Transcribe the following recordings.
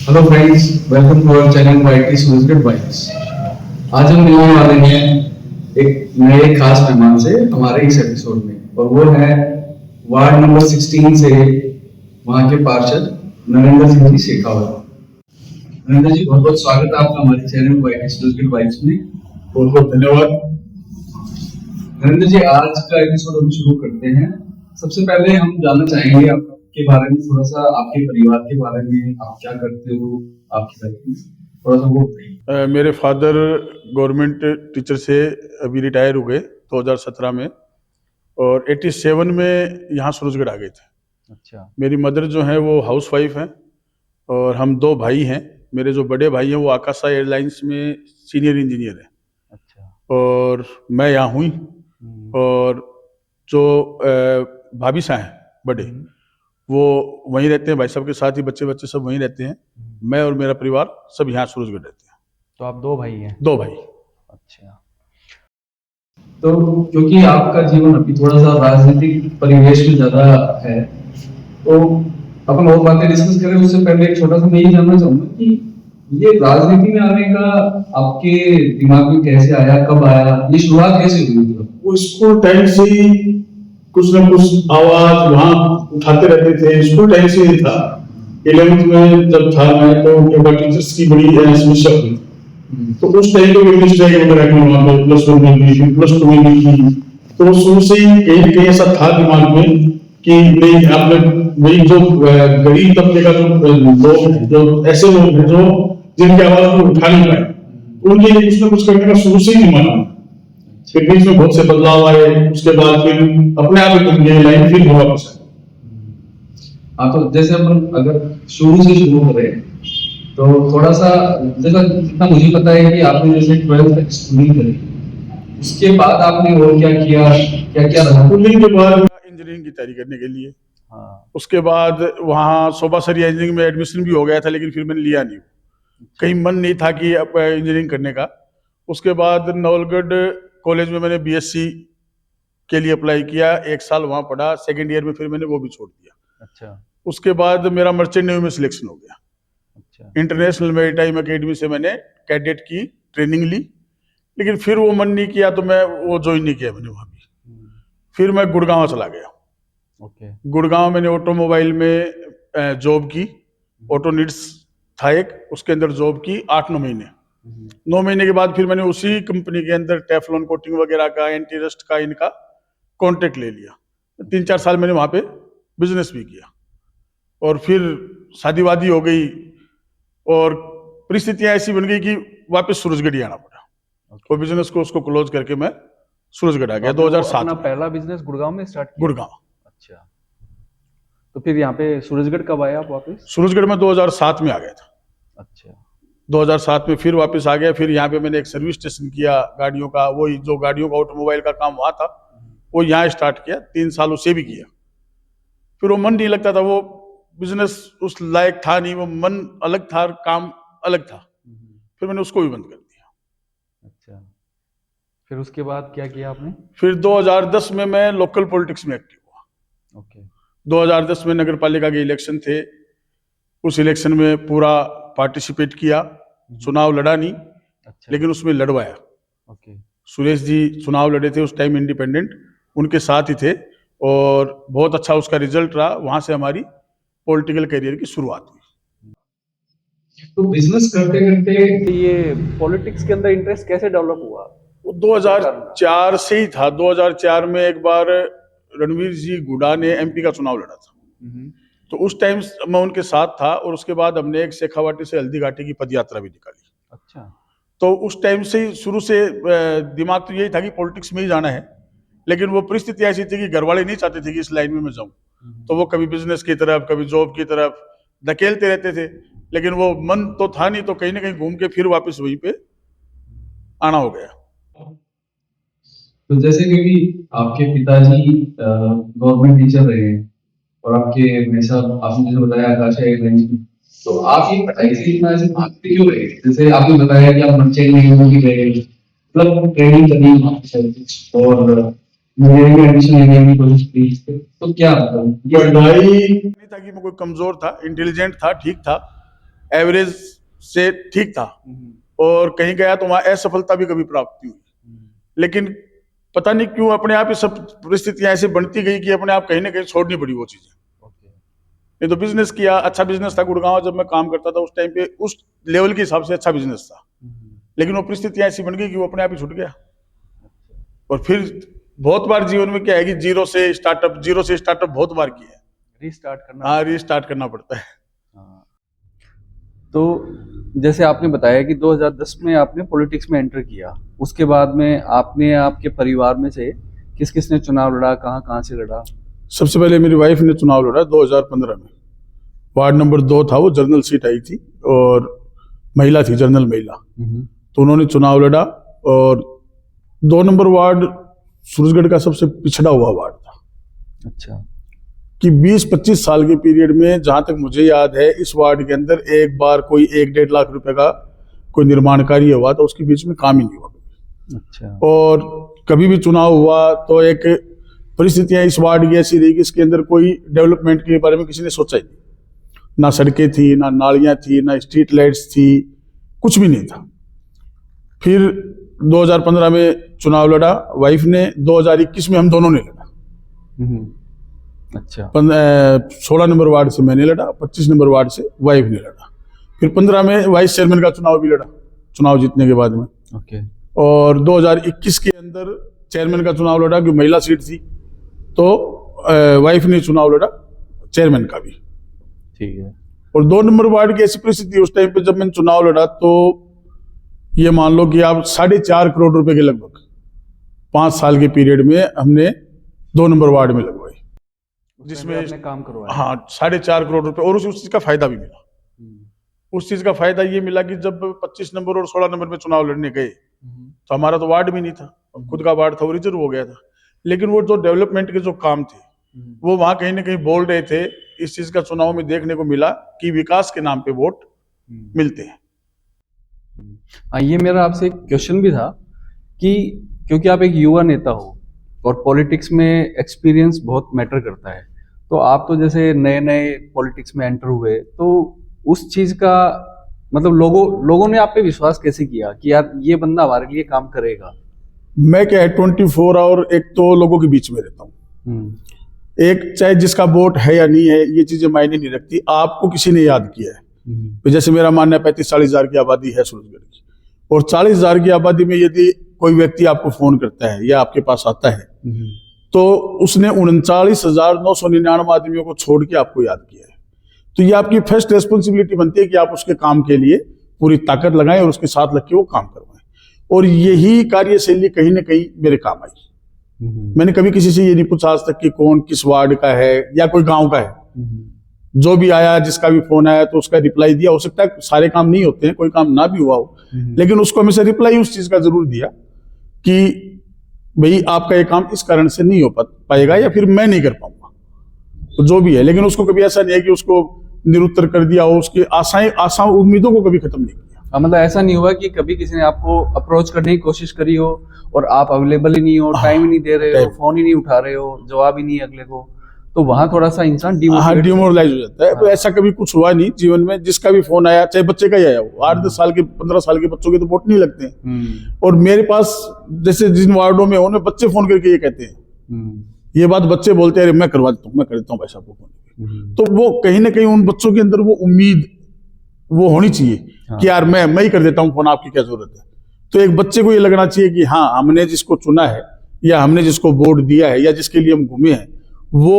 Hello friends, welcome to our channel YT Surajgarh bikes. आज हम मिलने वाले हैं एक नए खास मेहमान से हमारे इस एपिसोड में, और वो है वार्ड नंबर 16 से वहां के पार्षद नरेंद्र सिंह जी शेखावत। नरेंद्र जी, बहुत बहुत स्वागत है आपका हमारे चैनल वाईटी सूरजगढ़ बाइक्स में। बहुत बहुत धन्यवाद। नरेंद्र जी, आज का एपिसोड हम शुरू करते हैं। सबसे पहले हम जानना चाहेंगे आपके बारे में, थोड़ा सा आपके परिवार के बारे में, आप क्या करते हो, आपकी लाइफ थोड़ा सा वो बताइए। मेरे फादर गवर्नमेंट टीचर से अभी रिटायर हो गए 2017 में, और 87 में यहाँ सूरजगढ़ आ गए थे। अच्छा। मेरी मदर जो है वो हाउस वाइफ हैं, और हम दो भाई हैं। मेरे जो बड़े भाई हैं वो आकाशा एयरलाइंस में सीनियर इंजीनियर हैं। अच्छा। और मैं यहाँ हुई, और जो भाभी साहब हैं बड़े, वो वहीं रहते हैं, भाई साहब के साथ ही बच्चे बच्चे सब वहीं रहते हैं। मैं और मेरा परिवार सब यहाँ सूरजगढ़ रहते हैं। तो आप दो भाई हैं? दो भाई। अच्छा। तो क्योंकि आपका जीवन अभी थोड़ा सा राजनीतिक परिवेश में ज्यादा है, तो अपन और बातें डिस्कस करें उससे पहले एक छोटा सा मैं ये जानना चाहूंगा कि ये राजनीति में आने का आपके दिमाग में कैसे आया, कब आया, ये शुरुआत कैसे हुई? वो स्कूल टाइम से ही कुछ ना कुछ आवाज वहां उठाते रहते थे। स्कूल टाइम से ही था। 11th में जब था मैं, तो टीचर्स की बड़ी समस्या हुई। तो उस टाइम पे भी स्ट्राइक वगैरह की वहां पे +1 में भी, +2 में भी की। तो शुरू से ही कहीं कहीं ऐसा था दिमाग में कि नहीं, आपने वही जो गरीब तबके का जो ऐसे लोग हैं जो जिनकी आवाज को उठा नहीं पाए, उनके लिए कुछ ना कुछ करने का शुरू से ही दिमाग में। फिर बीच में बहुत से बदलाव आए, उसके बाद फिर अपने आप ही बन गए, लाइन फिर हुआ वापस। हाँ, तो जैसे अपन अगर शुरू से शुरू करें तो थोड़ा सा, जैसा जितना मुझे पता है कि आपने जैसे 12th तक स्कूलिंग करी, उसके बाद आपने और क्या किया, क्या क्या रहा? स्कूलिंग के बाद इंजीनियरिंग की तैयारी करने के लिए। हाँ। उसके बाद वहाँ शोभासरिया इंजीनियरिंग में एडमिशन भी हो गया था, लेकिन फिर मैंने लिया नहीं। कहीं मन नहीं था कि अब इंजीनियरिंग करने का। उसके बाद नवलगढ़ कॉलेज में मैंने बीएससी के लिए अप्लाई किया, 1 साल वहाँ पढ़ा। सेकेंड ईयर में फिर मैंने वो भी छोड़ दिया। अच्छा। उसके बाद मेरा मर्चेंट नेवी में सिलेक्शन हो गया। अच्छा। इंटरनेशनल मैरीटाइम एकेडमी से मैंने कैडेट की ट्रेनिंग ली, लेकिन फिर वो मन नहीं किया, तो मैं वो ज्वाइन नहीं किया मैंने वहाँ भी। फिर मैं गुड़गांव चला गया। ओके। गुड़गांव मैंने ऑटोमोबाइल में जॉब की। ऑटो नीड्स था एक, उसके अंदर जॉब की 8-9 महीने। 9 महीने के बाद फिर मैंने उसी कंपनी के अंदर टेफ्लॉन कोटिंग वगैरह का, एंटी रस्ट का, इनका कॉन्ट्रैक्ट ले लिया। 3-4 साल मैंने वहाँ पे बिजनेस भी किया, और फिर शादी वादी हो गई, और परिस्थितियां ऐसी बन गई कि वापस सूरजगढ़ ही आना पड़ा। और बिजनेस को उसको क्लोज करके मैं सूरजगढ़ आ गया 2007 अपना में। पहला बिजनेस गुड़गांव में स्टार्ट किया? गुड़गांव। अच्छा। तो फिर यहाँ पे सूरजगढ़ कब आए आप वापस? सूरजगढ़ में 2007 में आ गया था। अच्छा। 2007 में फिर वापस आ गया। फिर यहाँ पे मैंने एक सर्विस स्टेशन किया गाड़ियों का, वही जो गाड़ियों का ऑटोमोबाइल का काम वहाँ था, वो यहाँ स्टार्ट किया। 3 साल उसे भी किया। फिर वो मन नहीं लगता था, वो बिजनेस उस लायक था नहीं, वो मन अलग था, काम अलग था। फिर मैंने उसको भी बंद कर दिया। अच्छा। फिर उसके बाद क्या किया आपने? फिर 2010 में मैं लोकल पॉलिटिक्स में एक्टिव हुआ। ओके। 2010 में नगर पालिका के इलेक्शन थे। उस इलेक्शन में पूरा पार्टिसिपेट किया। चुनाव लड़ा नहीं। अच्छा। लेकिन उसमें लड़वाया। ओके। सुरेश जी चुनाव लड़े थे उस टाइम, इंडिपेंडेंट, उनके साथ ही थे, और बहुत अच्छा उसका रिजल्ट रहा। वहां से हमारी पॉलिटिकल करियर की शुरुआत हुई। तो बिजनेस करते करते ये पॉलिटिक्स के अंदर इंटरेस्ट कैसे डेवलप हुआ? वो 2004 से ही था। 2004 में एक बार रणवीर जी गुडा ने एमपी का चुनाव लड़ा था, तो उस टाइम मैं उनके साथ था। और उसके बाद हमने एक शेखावाटी से हल्दी घाटी की पदयात्रा भी निकाली। अच्छा। तो उस टाइम से ही शुरू से दिमाग तो यही था कि पॉलिटिक्स में ही जाना है, लेकिन वो परिस्थिति ऐसी थी कि घर वाले नहीं चाहते थे कि इस लाइन में मैं जाऊं। तो वो कभी बिजनेस की तरफ, कभी जॉब की तरफ धकेलते रहते थे, लेकिन वो मन तो था नहीं। तो कहीं ना कहीं घूम के फिर वापस वहीं पे आना हो गया। तो जैसे क्योंकि आपके पिताजी गवर्नमेंट टीचर रहे हैं, और आपके हमेशा आपने जैसे बताया आकाशा एयरलाइंस में, तो आप ये पढ़ाई से इतना ऐसे भागते क्यों रहे? जैसे आपने बताया कि आप मर्चेंट नेवी में भी गए, मतलब ट्रेनिंग करनी और इंजीनियरिंग में एडमिशन लेने की कोशिश की, तो क्या मतलब पढ़ाई नहीं था कि मैं कोई कमजोर था, इंटेलिजेंट था, ठीक था, एवरेज से ठीक था, और कहीं गया तो वहां असफलता भी कभी प्राप्त हुई, लेकिन पता नहीं क्यों अपने आप ही सब परिस्थितियां ऐसी बनती गई कि अपने आप कहीं ना कहीं छोड़नी पड़ी वो चीजें। नहीं तो बिजनेस किया, अच्छा बिजनेस था गुड़गांव जब मैं काम करता था उस टाइम पे, उस लेवल के हिसाब से अच्छा बिजनेस था, लेकिन वो परिस्थितियां ऐसी बन गई कि वो अपने आप ही छूट गया। और फिर बहुत बार जीवन में क्या है कि जीरो से स्टार्टअप बहुत बार किया है, रीस्टार्ट करना। हाँ रीस्टार्ट करना पड़ता है। हाँ। तो जैसे आपने बताया कि 2010 में आपने पॉलिटिक्स में एंटर किया, उसके बाद में आपने आपके परिवार में से किस किस ने चुनाव लड़ा, कहाँ कहाँ से लड़ा? सबसे पहले मेरी वाइफ ने चुनाव लड़ा 2015 में, वार्ड नंबर 2 था, वो जनरल सीट आई थी और महिला थी, जनरल महिला, तो उन्होंने चुनाव लड़ा। और 2 नंबर वार्ड सूरजगढ़ का सबसे पिछड़ा हुआ वार्ड था। अच्छा। कि 20-25 साल के पीरियड में जहां तक मुझे याद है इस वार्ड के अंदर एक बार कोई 1-1.5 लाख रुपए का कोई निर्माण कार्य हुआ तो उसके बीच में काम ही नहीं हुआ। अच्छा। और कभी भी चुनाव हुआ तो एक परिस्थितियां इस वार्ड की ऐसी रही कि इसके अंदर कोई डेवलपमेंट के बारे में किसी ने सोचा ही नहीं, ना सड़कें थी, ना नालियां थी, ना स्ट्रीट लाइट्स थी, कुछ भी नहीं था। फिर 2015 में चुनाव लड़ा वाइफ ने, 2021 में हम दोनों ने लड़ा। अच्छा। 16 नंबर वार्ड से मैंने लड़ा, 25 नंबर वार्ड से वाइफ ने लड़ा। फिर 15 में वाइस चेयरमैन का चुनाव भी लड़ा, चुनाव जीतने के बाद में। ओके। और 2021 के अंदर चेयरमैन का चुनाव लड़ा, क्योंकि महिला सीट थी, तो वाइफ ने चुनाव लड़ा चेयरमैन का भी। ठीक है। और 2 नंबर वार्ड की ऐसी परिस्थिति उस टाइम पे जब मैंने चुनाव लड़ा तो ये मान लो कि आप 4.5 करोड़ रुपए के लगभग 5 साल के पीरियड में हमने 2 नंबर वार्ड में लगवाई, जिसमें आपने काम करवाया। हाँ 4.5 करोड़ रुपए। और उस चीज का फायदा भी मिला। उस चीज का फायदा ये मिला कि जब 25 नंबर और 16 नंबर में चुनाव लड़ने गए तो हमारा तो वार्ड भी नहीं था, खुद का वार्ड था, वो रिजर्व हो गया था। लेकिन वो जो डेवलपमेंट के जो काम थे वो वहां कहीं ना कहीं बोल रहे थे। इस चीज का चुनाव में देखने को मिला कि विकास के नाम पे वोट मिलते हैं। हाँ, ये मेरा आपसे एक क्वेश्चन भी था कि क्योंकि आप एक युवा नेता हो और पॉलिटिक्स में एक्सपीरियंस बहुत मैटर करता है, तो आप तो जैसे नए नए पॉलिटिक्स में एंटर हुए, तो उस चीज का मतलब लोगों ने आप पे विश्वास कैसे किया कि यार ये बंदा हमारे लिए काम करेगा? मैं क्या है 24 आवर एक तो लोगों के बीच में रहता हूँ। एक चाहे जिसका वोट है या नहीं है ये चीजें मायने नहीं रखती, आपको किसी ने याद किया है। तो जैसे मेरा मानना है 35-40 हजार की आबादी है सूरजगढ़ की, और 40 हजार की आबादी में यदि कोई व्यक्ति आपको फोन करता है या आपके पास आता है तो उसने 39,999 आदमियों को छोड़ के आपको याद किया है। तो ये आपकी फर्स्ट रेस्पॉन्सिबिलिटी बनती है कि आप उसके काम के लिए पूरी ताकत लगाएं और उसके साथ लग के वो काम करवाएं। और यही कार्यशैली कहीं ना कहीं मेरे काम आई। मैंने कभी किसी से ये नहीं पूछा आज तक कि कौन किस वार्ड का है या कोई गांव का है। जो भी आया, जिसका भी फोन आया तो उसका रिप्लाई दिया। हो सकता है सारे काम नहीं होते हैं, कोई काम ना भी हुआ हो, लेकिन उसको हमेशा रिप्लाई उस चीज का जरूर दिया कि भाई आपका ये काम इस कारण से नहीं हो पाएगा या फिर मैं नहीं कर पाऊंगा, तो जो भी है। लेकिन उसको कभी ऐसा नहीं है कि उसको निरुत्तर कर दिया हो, उसकी आशा उम्मीदों को कभी खत्म नहीं किया। मतलब ऐसा नहीं हुआ कि कभी किसी ने आपको अप्रोच करने की कोशिश करी हो और आप अवेलेबल ही नहीं हो, टाइम ही नहीं दे रहे हो, फोन ही नहीं उठा रहे हो, जवाब ही नहीं अगले को, तो वहां थोड़ा सा इंसान डिमोरलाइज हो जाता है। तो ऐसा कभी कुछ हुआ नहीं जीवन में। जिसका भी फोन आया, चाहे बच्चे का ही आया हो, 8-10 साल के 15 साल के बच्चों के तो वोट नहीं लगते हैं। और मेरे पास जैसे जिन वार्डों में उन्हें बच्चे फोन करके ये कहते हैं, ये बात बच्चे बोलते हैं, अरे मैं करवा देता हूँ, मैं कर देता हूँ भाई साहब को फोन। तो वो कहीं ना कहीं उन बच्चों के अंदर वो उम्मीद वो होनी चाहिए कि यार मैं ही कर देता हूँ फोन, आपकी क्या जरूरत है। तो एक बच्चे को ये लगना चाहिए कि हाँ हमने जिसको चुना है या हमने जिसको वोट दिया है या जिसके लिए हम घूमे हैं वो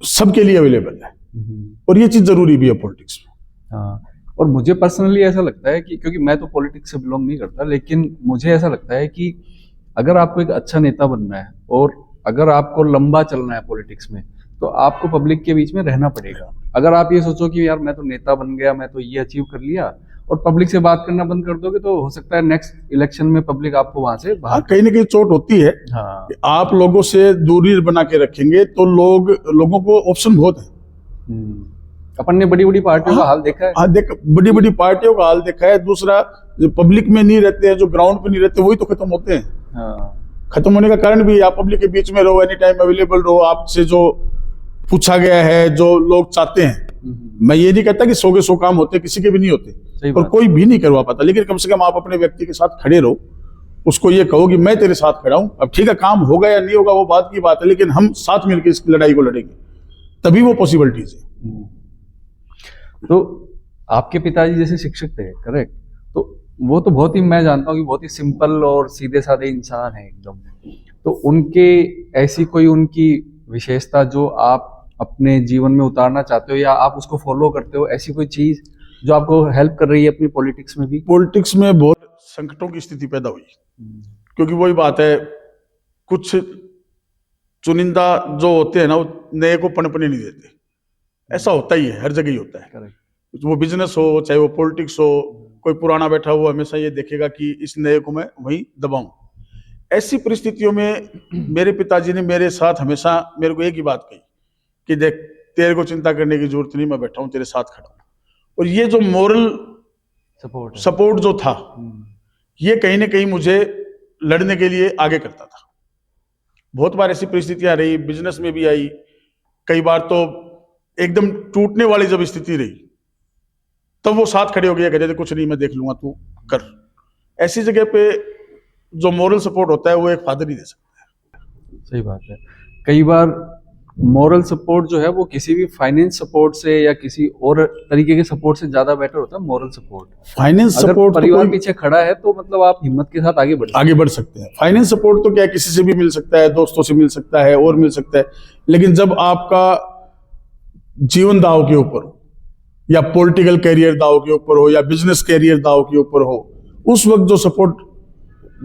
सबके लिए अवेलेबल है। और ये चीज जरूरी भी है पॉलिटिक्स में। हाँ, और मुझे पर्सनली ऐसा लगता है कि क्योंकि मैं तो पॉलिटिक्स से बिलोंग नहीं करता, लेकिन मुझे ऐसा लगता है कि अगर आपको एक अच्छा नेता बनना है और अगर आपको लंबा चलना है पॉलिटिक्स में, तो आपको पब्लिक के बीच में रहना पड़ेगा। अगर आप ये सोचो कि यार मैं तो नेता बन गया, मैं तो ये अचीव कर लिया, और पब्लिक से बात करना बंद कर दोगे, तो हो सकता है नेक्स्ट इलेक्शन में पब्लिक आपको वहां से बाहर कहीं ना कहीं चोट होती है। हाँ। आप लोगों से दूरी बना के रखेंगे तो लोगों को ऑप्शन बहुत है। अपन ने बड़ी बड़ी पार्टियों का हाल देखा है। हाँ, बड़ी बड़ी पार्टियों का हाल देखा है। दूसरा, जो पब्लिक में नहीं रहते हैं, जो ग्राउंड पे नहीं रहते, वही तो खत्म होते हैं। हाँ। खत्म होने का कारण भी आप पब्लिक के बीच में रहो, एनी टाइम अवेलेबल रहो, आपसे जो पूछा गया है, जो लोग चाहते हैं मैं ये नहीं कहता कि 100 के 100 काम होते, किसी के भी नहीं होते सही और बात। कोई भी नहीं करवा पाता, लेकिन कम से कम आप अपने व्यक्ति के साथ खड़े रहो, उसको ये कहो कि मैं तेरे साथ खड़ा हूं। अब ठीक है, काम होगा या नहीं होगा वो बात की बात है, लेकिन हम साथ मिलकर इस लड़ाई को लड़ेंगे, तभी वो पॉसिबिलिटीज है। तो आपके पिताजी जैसे शिक्षक थे, करेक्ट? तो वो तो बहुत ही, मैं जानता हूँ कि बहुत ही सिंपल और सीधे साधे इंसान है एकदम। तो उनके ऐसी कोई उनकी विशेषता जो आप अपने जीवन में उतारना चाहते हो या आप उसको फॉलो करते हो, ऐसी कोई चीज जो आपको हेल्प कर रही है अपनी पॉलिटिक्स में भी? पॉलिटिक्स में बहुत संकटों की स्थिति पैदा हुई, क्योंकि वही बात है, कुछ चुनिंदा जो होते हैं ना, वो नए को पनपने नहीं देते। ऐसा होता ही है, हर जगह ही होता है। करेक्ट। वो बिजनेस हो चाहे वो पॉलिटिक्स हो, कोई पुराना बैठा हुआ हमेशा ये देखेगा कि इस नए को मैं वहीं दबाऊं। ऐसी परिस्थितियों में मेरे पिताजी ने मेरे साथ हमेशा मेरे को एक ही बात कही कि देख, तेरे को चिंता करने की जरूरत नहीं, मैं बैठा हूं तेरे साथ खड़ा हूं। और ये जो मोरल सपोर्ट जो था, ये कहीं ना कहीं मुझे लड़ने के लिए आगे करता था। बहुत बार ऐसी परिस्थितियां रही, बिजनेस में भी आई, कई बार तो एकदम टूटने वाली जब स्थिति रही, तब वो साथ खड़े हो गए, कहते थे कुछ नहीं मैं देख लूंगा, तू कर। ऐसी जगह पे जो मोरल सपोर्ट होता है वो एक फादर ही दे सकता है। सही बात है। कई बार मोरल सपोर्ट जो है वो किसी भी फाइनेंस सपोर्ट से या किसी और तरीके के सपोर्ट से ज्यादा बेटर होता है मोरल सपोर्ट। फाइनेंस अगर सपोर्ट परिवार पीछे खड़ा है तो मतलब आप हिम्मत के साथ आगे बढ़ सकते हैं। फाइनेंस सपोर्ट तो क्या है, किसी से भी मिल सकता है, दोस्तों से मिल सकता है और मिल सकता है, लेकिन जब आपका जीवन दाव के ऊपर हो या पॉलिटिकल कैरियर दाव के ऊपर हो या बिजनेस कैरियर दाव के ऊपर हो, उस वक्त जो सपोर्ट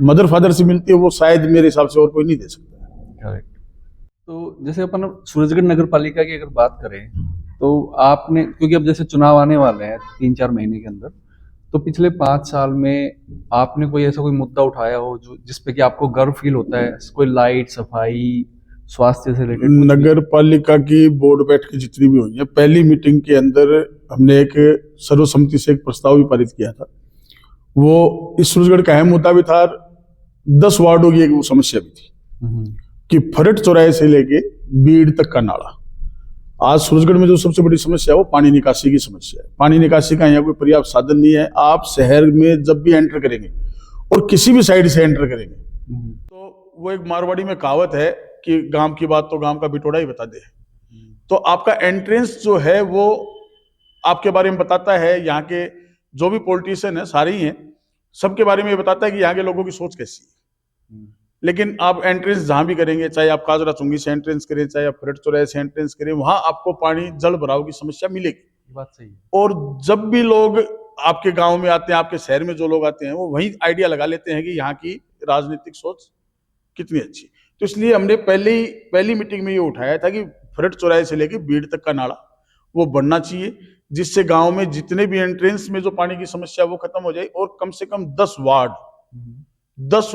मदर फादर से मिलती है वो शायद मेरे हिसाब से और कोई नहीं दे सकता। करेक्ट। तो जैसे अपन सूरजगढ़ नगर पालिका की अगर बात करें तो आपने, क्योंकि अब जैसे चुनाव आने वाले हैं 3-4 महीने के अंदर, तो पिछले 5 साल में आपने कोई ऐसा कोई मुद्दा उठाया हो जो जिसपे कि आपको गर्व फील होता है? कोई लाइट, सफाई, स्वास्थ्य से रिलेटेड? नगर पालिका की बोर्ड बैठक जितनी भी हुई है, पहली मीटिंग के अंदर हमने एक सर्वसम्मति से एक प्रस्ताव भी पारित किया था। वो इस सूरजगढ़ का अहम मुद्दा भी था, 10 वार्डों की एक वो समस्या भी थी कि फरट चौराहे से लेके बीड़ तक का नाला। आज सूरजगढ़ में जो सबसे बड़ी समस्या है वो पानी निकासी की समस्या है। पानी निकासी का यहाँ कोई पर्याप्त साधन नहीं है। आप शहर में जब भी एंटर करेंगे और किसी भी साइड से एंटर करेंगे तो वो एक मारवाड़ी में कहावत है कि गांव की बात तो गांव का बिटोड़ा ही बता दे। तो आपका एंट्रेंस जो है वो आपके बारे में बताता है, यहाँ के जो भी पॉलिटिशियन है सारे ही हैं, सबके बारे में ये बताता है कि यहाँ के लोगों की सोच कैसी है। लेकिन आप एंट्रेंस जहां भी करेंगे, चाहे आप काजरा चुंगी से एंट्रेंस करें, चाहे आप फरट चौराहे से एंट्रेंस करें, वहां आपको पानी जल भराव की समस्या मिलेगी। बात सही है। और जब भी लोग आपके गांव में आते हैं, आपके शहर में जो लोग आते हैं, वो वही आइडिया लगा लेते हैं कि यहाँ की राजनीतिक सोच कितनी अच्छी। तो इसलिए हमने पहली मीटिंग में ये उठाया था कि फरट चौराहे से लेकर बीड़ तक का नाला वो बनना चाहिए, जिससे गांव में जितने भी एंट्रेंस में जो पानी की समस्या वो खत्म हो जाए और कम से कम 10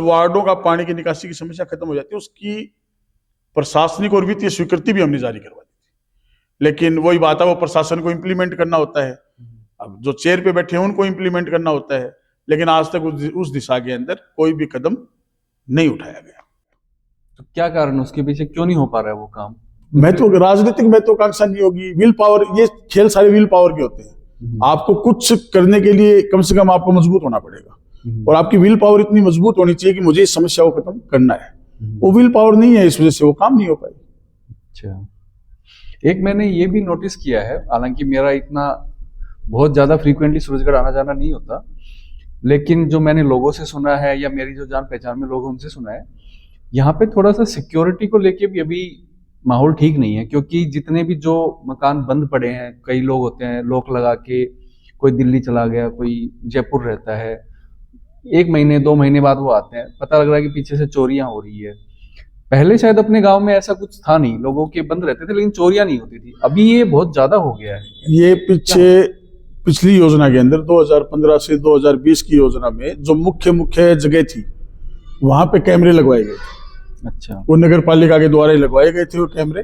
वार्डों का पानी की निकासी की समस्या खत्म हो जाती है। उसकी प्रशासनिक और वित्तीय स्वीकृति भी हमने जारी करवा दी थी। लेकिन वही बात है, वो प्रशासन को इम्प्लीमेंट करना होता है। अब जो चेयर पे बैठे हैं उनको इम्प्लीमेंट करना होता है, लेकिन आज तक उस दिशा के अंदर कोई भी कदम नहीं उठाया गया। तो क्या कारण, उसके पीछे क्यों नहीं हो पा रहा है वो काम? राजनीतिक महत्वाकांक्षा नहीं होगी, विल पावर, ये खेल सारे विल पावर के होते हैं। आपको कुछ करने के लिए कम से कम आपको मजबूत होना पड़ेगा और आपकी विल पावर इतनी मजबूत होनी चाहिए कि मुझे इस समस्या को खत्म करना है। वो विल पावर नहीं है, इस वजह से वो काम नहीं हो पाई। अच्छा, एक मैंने ये भी नोटिस किया है, हालांकि मेरा इतना बहुत ज्यादा फ्रीक्वेंटली सूरजगढ़ आना जाना नहीं होता, लेकिन जो मैंने लोगों से सुना है या मेरी जो जान पहचान में लोग हैं उनसे सुना है, यहाँ पे थोड़ा सा सिक्योरिटी को लेके भी अभी माहौल ठीक नहीं है। क्योंकि जितने भी जो मकान बंद पड़े हैं, कई लोग होते हैं लॉक लगा के, कोई दिल्ली चला गया, कोई जयपुर रहता है, 1 महीने 2 महीने बाद वो आते हैं, पता लग रहा है कि पीछे से चोरियां हो रही है। पहले शायद अपने गांव में ऐसा कुछ था नहीं, लोगों के बंद रहते थे लेकिन चोरियां नहीं होती थी। अभी ये बहुत ज्यादा हो गया है। ये पिछली योजना के अंदर 2015 से 2020 की योजना में जो मुख्य जगह थी वहां पे कैमरे लगवाए गए थे। अच्छा, वो नगर पालिका के द्वारा ही लगवाए गए थे वो कैमरे।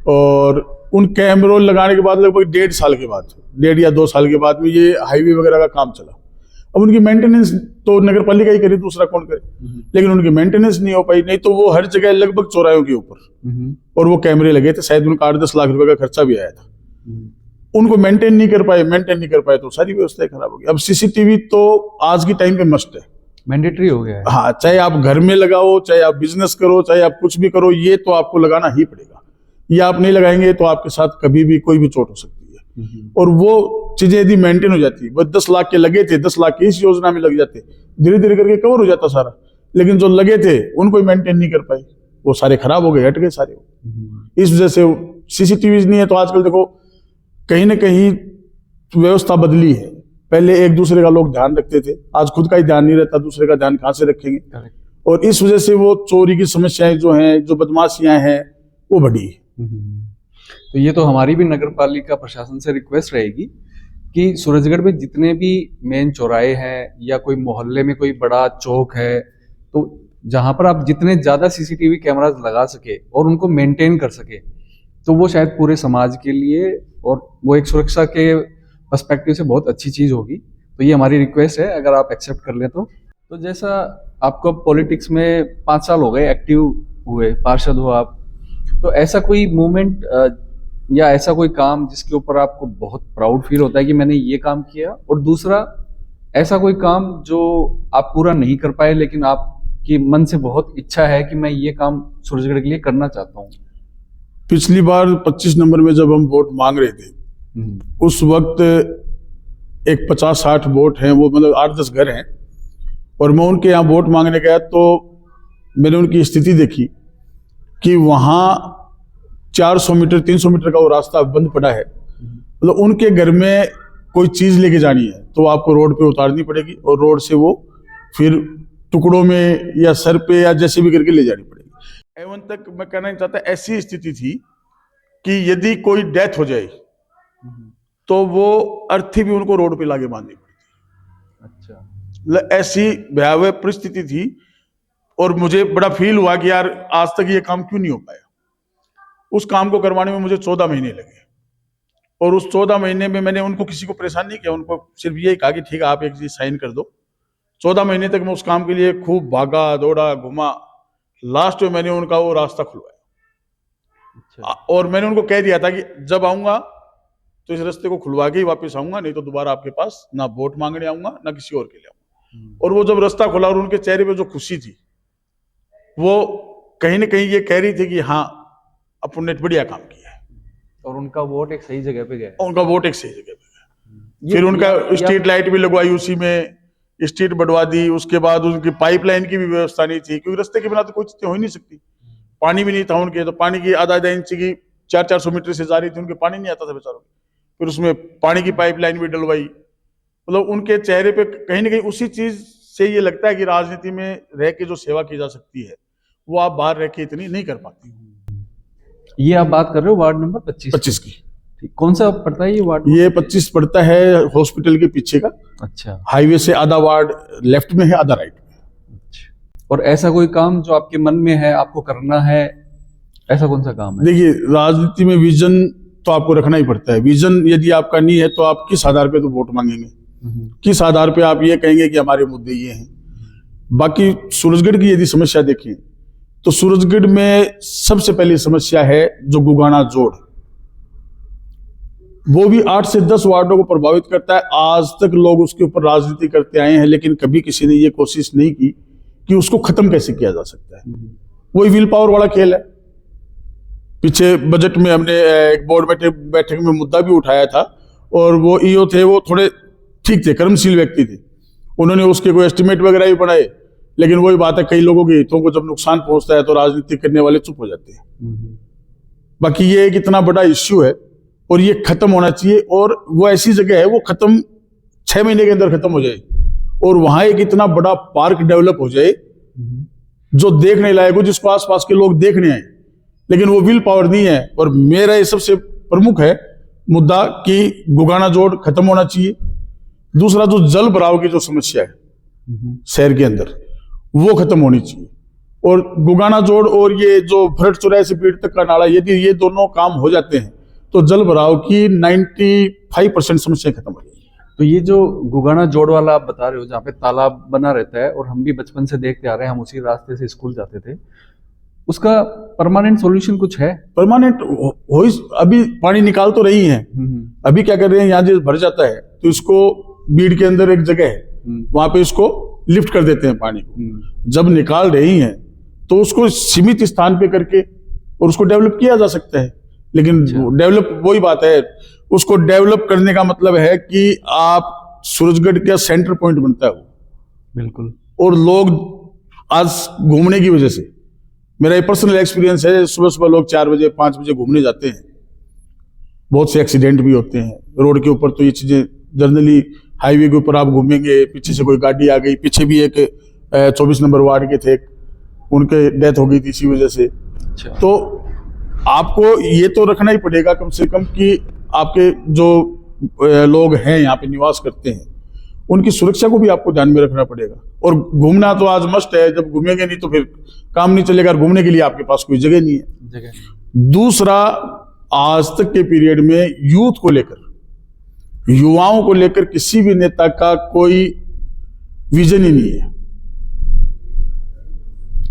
और उन कैमरों लगाने के बाद लगभग 1.5 साल के बाद, 1.5 या 2 साल के बाद में ये हाईवे वगैरह का काम चला। अब उनकी मेंटेनेंस तो नगर पालिका ही करे, दूसरा कौन करे, लेकिन उनकी मेंटेनेंस नहीं हो पाई। नहीं तो वो हर जगह लगभग चौराहों के ऊपर और वो कैमरे लगे थे, शायद उनका 8-10 लाख रुपए का खर्चा भी आया था। उनको मेंटेन नहीं कर पाए तो सारी व्यवस्था खराब होगी। अब सीसीटीवी तो आज की टाइम पे मस्ट है, मैंडेटरी हो गया है। हाँ, चाहे आप घर में लगाओ, चाहे आप बिजनेस करो, चाहे आप कुछ भी करो, ये तो आपको लगाना ही पड़ेगा। ये आप नहीं लगाएंगे तो आपके साथ कभी भी कोई भी चोट हो सकती है। और वो चीजें यदि मेंटेन हो जाती, वो 10 लाख के लगे थे, 10 लाख के इस योजना में लग जाते, धीरे धीरे करके कवर हो जाता सारा। लेकिन जो लगे थे उनको मेंटेन नहीं कर पाए, वो सारे खराब हो गए, हट गए सारे। इस वजह से सीसीटीवी नहीं है तो आजकल देखो कहीं ना कहीं व्यवस्था बदली है। पहले एक दूसरे का लोग ध्यान रखते थे, आज खुद का ही ध्यान नहीं रहता, दूसरे का ध्यान कहां से रखेंगे। और इस वजह से वो चोरी की समस्याएं जो हैं, जो बदमाशियां हैं, वो बढ़ी। तो ये तो हमारी भी नगर पालिका प्रशासन से रिक्वेस्ट रहेगी कि सूरजगढ़ में जितने भी मेन चौराहे हैं या कोई मोहल्ले में कोई बड़ा चौक है, तो जहां पर आप जितने ज्यादा सीसीटीवी कैमरास लगा सके और उनको मेंटेन कर सके, तो वो शायद पूरे समाज के लिए और वो एक सुरक्षा के पर्सपेक्टिव से बहुत अच्छी चीज होगी। तो ये हमारी रिक्वेस्ट है, अगर आप एक्सेप्ट कर लें तो जैसा आपको पॉलिटिक्स में 5 साल हो गए एक्टिव हुए, पार्षद हो आप, तो ऐसा कोई मूवमेंट या ऐसा कोई काम जिसके ऊपर आपको बहुत प्राउड फील होता है कि मैंने ये काम किया, और दूसरा ऐसा कोई काम जो आप पूरा नहीं कर पाए लेकिन आपकी मन से बहुत इच्छा है कि मैं ये काम सूरजगढ़ के लिए करना चाहता हूँ? पिछली बार 25 नंबर में जब हम वोट मांग रहे थे, उस वक्त एक 50-60 वोट हैं, वो मतलब 8-10 घर हैं, और मैं उनके यहाँ वोट मांगने गया तो मैंने उनकी स्थिति देखी कि वहाँ 400 मीटर 300 मीटर का वो रास्ता बंद पड़ा है। मतलब उनके घर में कोई चीज लेके जानी है तो आपको रोड पे उतारनी पड़ेगी, और रोड से वो फिर टुकड़ों में या सर पे या जैसे भी करके ले जानी पड़ेगी। एवन तक मैं कहना नहीं चाहता, ऐसी स्थिति थी कि यदि कोई डेथ हो जाए तो वो अर्थी भी उनको रोड पे लाके बांधनी पड़ती। अच्छा, ऐसी भयावह परिस्थिति थी। और मुझे बड़ा फील हुआ कि यार आज तक ये काम क्यों नहीं हो पाया। उस काम को करवाने में मुझे 14 महीने लगे, और उस 14 महीने में मैंने उनको किसी को परेशान नहीं किया, उनको सिर्फ यही कहा कि ठीक है आप एक चीज साइन कर दो। 14 महीने तक मैं उस काम के लिए खूब भागा दौड़ा घुमा, लास्ट में मैंने उनका वो रास्ता खुलवाया। अच्छा। और मैंने उनको कह दिया था कि जब आऊंगा तो इस रास्ते को खुलवा के ही वापस आऊंगा, नहीं तो दोबारा आपके पास ना वोट मांगने आऊंगा ना किसी और के लिए आऊंगा। और वो जब रास्ता खुला और उनके चेहरे पे जो खुशी थी, वो कहीं ना कहीं ये कह रही थी कि हाँ अपन ने बढ़िया काम किया है, और उनका वोट एक सही जगह पे गया। उनका वोट एक सही जगह पे गया। फिर उनका स्ट्रीट लाइट भी लगवाई, उसी में स्ट्रीट बढ़वा दी। उसके बाद उनकी पाइपलाइन की भी व्यवस्था नहीं थी, क्योंकि रास्ते के बिना तो कोई चीजें हो ही नहीं सकती। पानी भी नहीं था उनके, तो पानी की आधा इंच की 400-400 मीटर से जा रही थी, उनके पानी नहीं आता था बेचारों। फिर उसमें पानी की पाइपलाइन भी डलवाई। मतलब उनके चेहरे पे कहीं ना कहीं उसी चीज से ये लगता है कि राजनीति में रह के जो सेवा की जा सकती है वो आप बाहर रह के इतनी नहीं कर पाती। ये आप बात कर रहे हो वार्ड नंबर 25 की। ठीक, कौन सा पड़ता है ये वार्ड? ये 25 पड़ता है हॉस्पिटल के पीछे का। अच्छा, हाईवे से आधा वार्ड लेफ्ट में है, आधा राइट में। अच्छा। और ऐसा कोई काम जो आपके मन में है आपको करना है, ऐसा कौन सा काम है? देखिए, राजनीति में विजन तो आपको रखना ही पड़ता है। विजन यदि आपका नहीं है तो आप किस आधार पे तो वोट मांगेंगे, किस आधार पे आप ये कहेंगे कि हमारे मुद्दे ये हैं। बाकी सूरजगढ़ की यदि समस्या देखें तो सूरजगढ़ में सबसे पहली समस्या है जो गुगाना जोड़, वो भी 8 से 10 वार्डों को प्रभावित करता है। आज तक लोग उसके ऊपर राजनीति करते आए हैं, लेकिन कभी किसी ने ये कोशिश नहीं की कि उसको खत्म कैसे किया जा सकता है। वही विल पावर वाला खेल है। पीछे बजट में हमने एक बोर्ड बैठक में मुद्दा भी उठाया था, और वो ईओ थे, वो थोड़े ठीक थे, कर्मशील व्यक्ति थे, उन्होंने उसके कोई एस्टिमेट वगैरह भी बनाए। लेकिन वही बात है, कई लोगों के हितों को जब नुकसान पहुंचता है तो राजनीति करने वाले चुप हो जाते हैं। बाकी ये एक इतना बड़ा इश्यू है और ये खत्म होना चाहिए, और वो ऐसी जगह है वो खत्म 6 महीने के अंदर खत्म हो जाए, और वहां एक इतना बड़ा पार्क डेवलप हो जाए जो देखने लायक हो, जिसको आसपास के लोग देखने आए। लेकिन वो विल पावर नहीं है। और मेरा ये सबसे प्रमुख है मुद्दा कि गुगाना जोड़ खत्म होना चाहिए। दूसरा, जो जल भराव की जो समस्या है शहर के अंदर, वो खत्म होनी चाहिए। और गुगाना जोड़ और ये जो भरत चौराहे से पीठ तक का नाला, यदि ये दोनों काम हो जाते हैं तो जल भराव की 95% समस्या खत्म हो जाएगी। तो ये जो गुगाना जोड़ वाला आप बता रहे हो, जहाँ पे तालाब बना रहता है, और हम भी बचपन से देखते आ रहे हैं, हम उसी रास्ते से स्कूल जाते थे, उसका परमानेंट सॉल्यूशन कुछ है? परमानेंट हो अभी पानी निकाल तो रही है। अभी क्या कर रहे हैं, यहाँ जो भर जाता है तो इसको बीड़ के अंदर एक जगह है, वहां पे इसको लिफ्ट कर देते हैं पानी को। जब निकाल रही हैं तो उसको सीमित स्थान पे करके और उसको डेवलप किया जा सकता है। लेकिन डेवलप वही बात है, उसको डेवलप करने का मतलब है कि आप सूरजगढ़ का सेंटर पॉइंट बनता है वो। बिल्कुल। और लोग आज घूमने की वजह से, मेरा ये पर्सनल एक्सपीरियंस है, सुबह सुबह लोग 4 बजे 5 बजे घूमने जाते हैं, बहुत से एक्सीडेंट भी होते हैं रोड के ऊपर। तो ये चीजें जनरली हाईवे के ऊपर आप घूमेंगे, पीछे से कोई गाड़ी आ गई, पीछे भी एक 24 नंबर वार्ड के थे, उनके डेथ हो गई थी इसी वजह से। तो आपको ये तो रखना ही पड़ेगा कम से कम कि आपके जो लोग हैं यहाँ पे निवास करते हैं उनकी सुरक्षा को भी आपको ध्यान में रखना पड़ेगा। और घूमना तो आज मस्ट है, जब घूमेंगे नहीं तो फिर काम नहीं चलेगा। घूमने के लिए आपके पास कोई जगह नहीं है। दूसरा, आज तक के पीरियड में यूथ को लेकर, युवाओं को लेकर किसी भी नेता का कोई विजन ही नहीं है।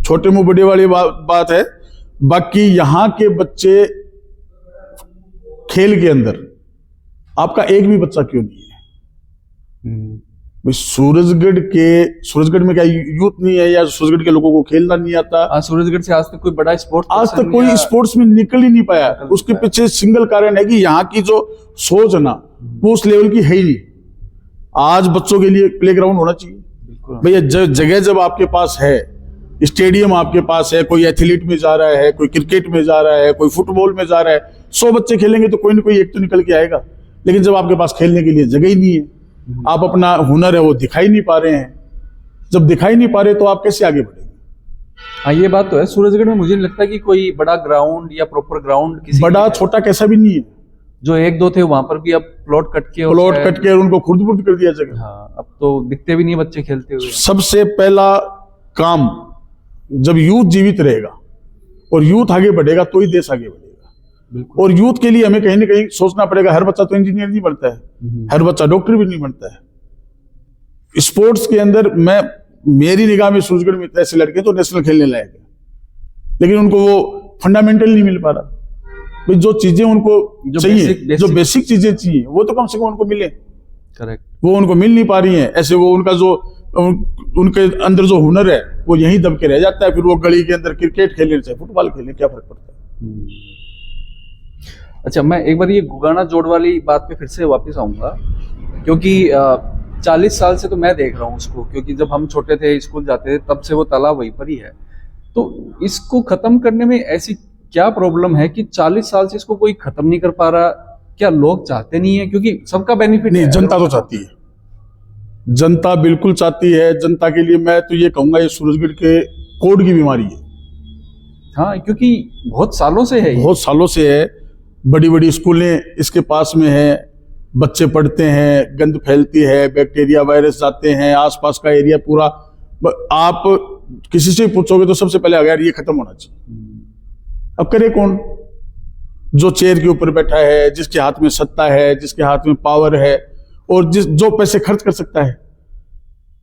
छोटे मुंह बड़े वाली बात है। बाकी यहां के बच्चे खेल के अंदर आपका एक भी बच्चा क्यों नहीं है? सूरजगढ़ में क्या यूथ नहीं है, या सूरजगढ़ के लोगों को खेलना नहीं आता? सूरजगढ़ से आज तक कोई बड़ा स्पोर्ट्स, आज तक कोई स्पोर्ट्स में निकल ही नहीं पाया। उसके पीछे सिंगल कारण है कि यहाँ की जो सोच है ना, वो उस लेवल की है ही नहीं। आज बच्चों के लिए प्लेग्राउंड होना चाहिए भैया। जगह जब आपके पास है, स्टेडियम आपके पास है, कोई एथलीट में जा रहा है, कोई क्रिकेट में जा रहा है, कोई फुटबॉल में जा रहा है, 100 बच्चे खेलेंगे तो कोई ना कोई एक तो निकल के आएगा। लेकिन जब आपके पास खेलने के लिए जगह ही नहीं है, आप अपना हुनर है वो दिखाई नहीं पा रहे हैं, जब दिखाई नहीं पा रहे तो आप कैसे आगे बढ़ेंगे? हाँ, ये बात तो है। सूरजगढ़ में मुझे नहीं लगता कि कोई बड़ा ग्राउंड या प्रॉपर ग्राउंड किसी बड़ा छोटा कैसा भी नहीं है। जो 1-2 थे वहां पर भी अब प्लॉट कट के उनको खुर्द-बुर्द कर दिया जगह। हाँ, अब तो दिखते भी नहीं बच्चे खेलते हुए। सबसे पहला काम, जब यूथ जीवित रहेगा और यूथ आगे बढ़ेगा तो ही देश आगे बढ़ेगा। और यूथ के लिए हमें कहीं ना कहीं सोचना पड़ेगा। हर बच्चा तो इंजीनियर नहीं बनता है, हर बच्चा डॉक्टर भी नहीं बनता है। स्पोर्ट्स के अंदर मेरी निगाह में सूरजगढ़ में ऐसे लड़के तो नेशनल खेलने लायक है, लेकिन उनको वो फंडामेंटल नहीं मिल पा रहा। भाई जो चीजें उनको चाहिए, जो बेसिक चीजें चाहिए, वो तो कम से कम उनको मिले। करेक्ट। वो उनको मिल नहीं पा रही है। ऐसे वो उनका जो उनके अंदर जो हुनर है वो यहीं दब के रह जाता है। फिर वो गली के अंदर क्रिकेट खेलने चाहे फुटबॉल खेलने, क्या फर्क पड़ता है? अच्छा, मैं एक बार ये गुगाना जोड़ वाली बात पे फिर से वापस आऊंगा, क्योंकि 40 साल से तो मैं देख रहा हूँ उसको, क्योंकि जब हम छोटे थे स्कूल जाते थे तब से वो तालाब वहीं पर ही है। तो इसको खत्म करने में ऐसी क्या प्रॉब्लम है कि 40 साल से इसको कोई खत्म नहीं कर पा रहा? क्या लोग चाहते नहीं है? क्योंकि सबका बेनिफिट नहीं, जनता तो चाहती है, जनता बिल्कुल चाहती है। जनता के लिए मैं तो ये कहूंगा, ये सूरजगढ़ के कोड की बीमारी है। हाँ, क्योंकि बहुत सालों से है, बहुत सालों से है। बड़ी बड़ी स्कूलें इसके पास में है, बच्चे पढ़ते हैं, गंद फैलती है, बैक्टीरिया वायरस जाते हैं, आसपास का एरिया पूरा। आप किसी से पूछोगे तो सबसे पहले अगर ये खत्म होना चाहिए। अब करे कौन? जो चेयर के ऊपर बैठा है, जिसके हाथ में सत्ता है, जिसके हाथ में पावर है, और जो पैसे खर्च कर सकता है।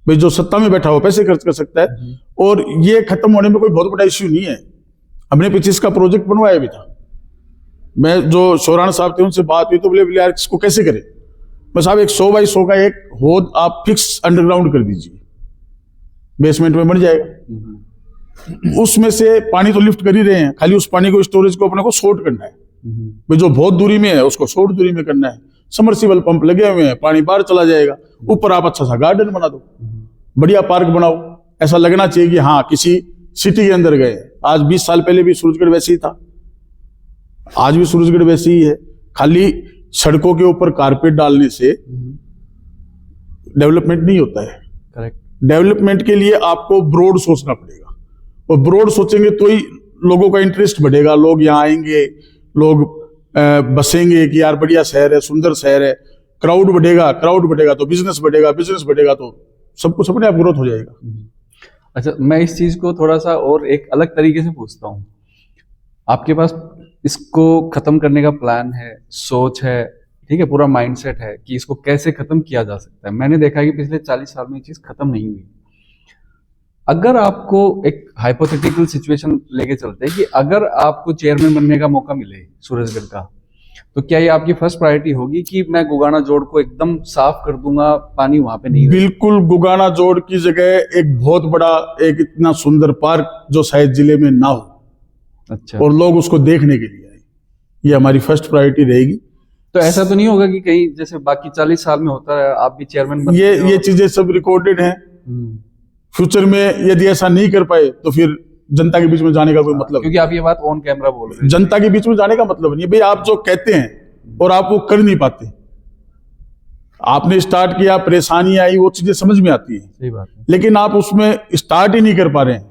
भाई जो सत्ता में बैठा हो पैसे खर्च कर सकता है। और ये खत्म होने में कोई बहुत बड़ा इश्यू नहीं है। हमने पीछे इसका प्रोजेक्ट बनवाया भी था। मैं जो शौरान साहब थे उनसे बात हुई तो बोले यार इसको कैसे करें? मैं साहब 100 बाई 100 का एक होद आप फिक्स अंडरग्राउंड कर दीजिए, बेसमेंट में बन जाएगा। उसमें से पानी तो लिफ्ट कर ही रहे हैं, खाली उस पानी को स्टोरेज को अपने को शॉर्ट करना है। भाई जो बहुत दूरी में है उसको शॉर्ट दूरी में करना है। समरसीबल पंप लगे हुए हैं, पानी बाहर चला जाएगा। ऊपर आप अच्छा सा गार्डन बना दो, बढ़िया पार्क बनाओ। ऐसा लगना चाहिए कि हाँ किसी सिटी के अंदर गए। आज 20 साल पहले भी सूरजगढ़ वैसे ही था, आज भी सूरजगढ़ वैसे ही है। खाली सड़कों के ऊपर कारपेट डालने से डेवलपमेंट नहीं होता है। करेक्ट। डेवलपमेंट के लिए आपको ब्रॉड सोचना पड़ेगा, और ब्रॉड सोचेंगे तो ही लोगों का इंटरेस्ट बढ़ेगा। लोग यहाँ आएंगे, लोग बसेंगे कि यार बढ़िया शहर है, सुंदर शहर है। क्राउड बढ़ेगा तो बिजनेस बढ़ेगा तो सब कुछ अपने आप ग्रोथ हो जाएगा। अच्छा, मैं इस चीज को थोड़ा सा और एक अलग तरीके से पूछता हूँ। आपके पास इसको खत्म करने का प्लान है, सोच है, ठीक है, पूरा माइंडसेट है कि इसको कैसे खत्म किया जा सकता है। मैंने देखा है कि पिछले 40 साल में ये चीज खत्म नहीं हुई। अगर आपको एक हाइपोथेटिकल सिचुएशन लेके चलते हैं कि अगर आपको चेयरमैन बनने का मौका मिले सूरजगढ़ का, तो क्या ये आपकी फर्स्ट प्रायोरिटी होगी कि मैं गुगाना जोड़ को एकदम साफ कर दूंगा, पानी वहां पे नहीं रहेगा? बिल्कुल, गुगाना जोड़ की जगह एक बहुत बड़ा, एक इतना सुंदर पार्क जो शायद जिले में ना हो, अच्छा, और लोग उसको देखने के लिए आए, ये हमारी फर्स्ट प्रायोरिटी रहेगी। तो ऐसा तो नहीं होगा कि कहीं जैसे बाकी 40 साल में होता है आप भी चेयरमैन बनते हो? ये चीजें सब रिकॉर्डेड हैं। फ्यूचर में यदि ऐसा नहीं कर पाए तो फिर जनता के बीच में जाने का कोई मतलब, क्योंकि आप ये बात ऑन कैमरा बोल रहे हैं। जनता के बीच में जाने का मतलब नहीं भाई, आप जो कहते हैं और आप वो कर नहीं पाते। आपने स्टार्ट किया, परेशानी आई, वो चीजें समझ में आती है, सही बात है, लेकिन आप उसमें स्टार्ट ही नहीं कर पा रहे हैं,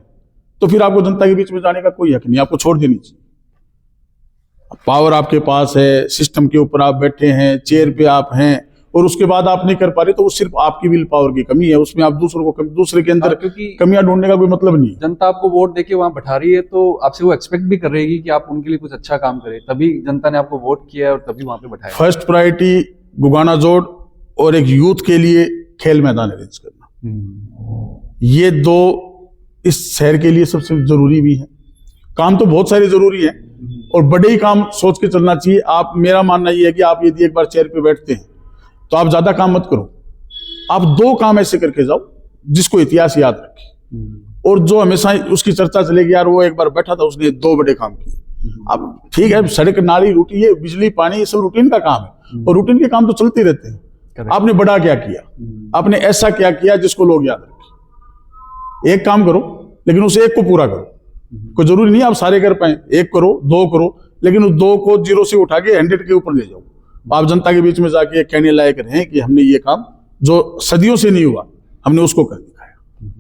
तो फिर आपको जनता के बीच में जाने का कोई हक नहीं, आपको छोड़ देनी चाहिए। पावर आपके पास है, सिस्टम के ऊपर आप बैठे हैं, चेयर पे आप हैं, और उसके बाद आप नहीं कर पा रहे, तो वो सिर्फ आपकी विल पावर की कमी है, उसमें आप दूसरे के अंदर क्योंकि कमियां ढूंढने का कोई मतलब नहीं है। जनता आपको वोट देके वहां बैठा रही है, तो आपसे वो एक्सपेक्ट भी कर रही है कि आप उनके लिए कुछ अच्छा काम करें, तभी जनता ने आपको वोट किया है और तभी वहां पे बैठाया। फर्स्ट प्रायोरिटी गुगाना जोड़ और एक यूथ के लिए खेल मैदान अरेंज करना, ये दो इस शहर के लिए सबसे जरूरी भी है। काम तो बहुत सारे जरूरी है और बड़े ही काम सोच के चलना चाहिए। आप, मेरा मानना ये है कि आप यदि एक बार चेयर पे बैठते हैं तो आप ज्यादा काम मत करो, आप दो काम ऐसे करके जाओ जिसको इतिहास याद रखे, और जो हमेशा उसकी चर्चा चलेगी, यार वो एक बार बैठा था उसने दो बड़े काम किए। अब ठीक है, सड़क, नाली, रोटी, ये बिजली, पानी, ये सब रूटीन का काम है, और रूटीन के काम तो चलते रहते हैं। आपने बड़ा क्या किया, आपने ऐसा क्या किया जिसको लोग याद रखें। एक काम करो लेकिन उस एक को पूरा करो, कोई जरूरी नहीं आप सारे कर पाए, एक करो, दो करो, लेकिन उस दो को 0 से उठा के 100 के ऊपर ले जाओ। आप जनता के बीच में जाके कहने लायक रहें कि हमने ये काम जो सदियों से नहीं हुआ, हमने उसको कर दिखाया।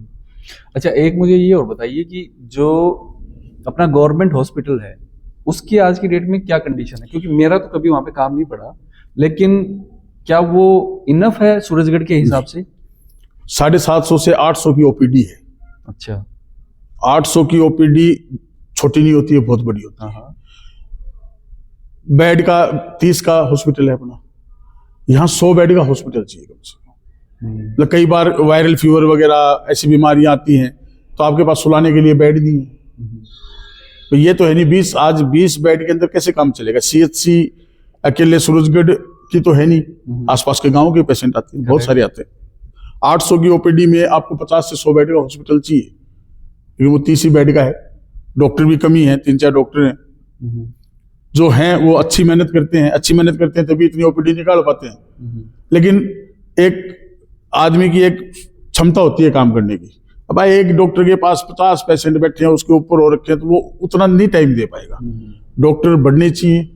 अच्छा, एक मुझे ये और बताइए कि जो अपना गवर्नमेंट हॉस्पिटल है उसकी आज की डेट में क्या कंडीशन है? क्योंकि मेरा तो कभी वहां पे काम नहीं पड़ा, लेकिन क्या वो इनफ है सूरजगढ़ के हिसाब से? 750 से 800 की ओपीडी है। अच्छा, 800 की ओपीडी छोटी नहीं होती है, बहुत बड़ी होती है। बेड का 30 का हॉस्पिटल है अपना, यहाँ 100 बेड का हॉस्पिटल चाहिए कम से कम। मतलब कई बार वायरल फीवर वगैरह ऐसी बीमारियां आती हैं तो आपके पास सुलाने के लिए बेड नहीं है, तो ये तो है नहीं। 20 बेड के अंदर कैसे काम चलेगा? CHC अकेले सूरजगढ़ की तो है नहीं, आसपास के गांव के पेशेंट आते हैं, बहुत सारे आते हैं। 800 की ओपीडी में आपको 50 से 100 बेड का हॉस्पिटल चाहिए, क्योंकि वो 30 ही बेड का है। डॉक्टर भी कमी है, 3-4 डॉक्टर हैं, जो हैं वो अच्छी मेहनत करते हैं तभी इतनी ओपीडी निकाल पाते हैं। लेकिन एक आदमी की एक क्षमता होती है काम करने की। अब भाई एक डॉक्टर के पास 50 पेशेंट बैठे हैं, उसके ऊपर हो रखे हैं, तो वो उतना नहीं टाइम दे पाएगा। डॉक्टर बढ़ने चाहिए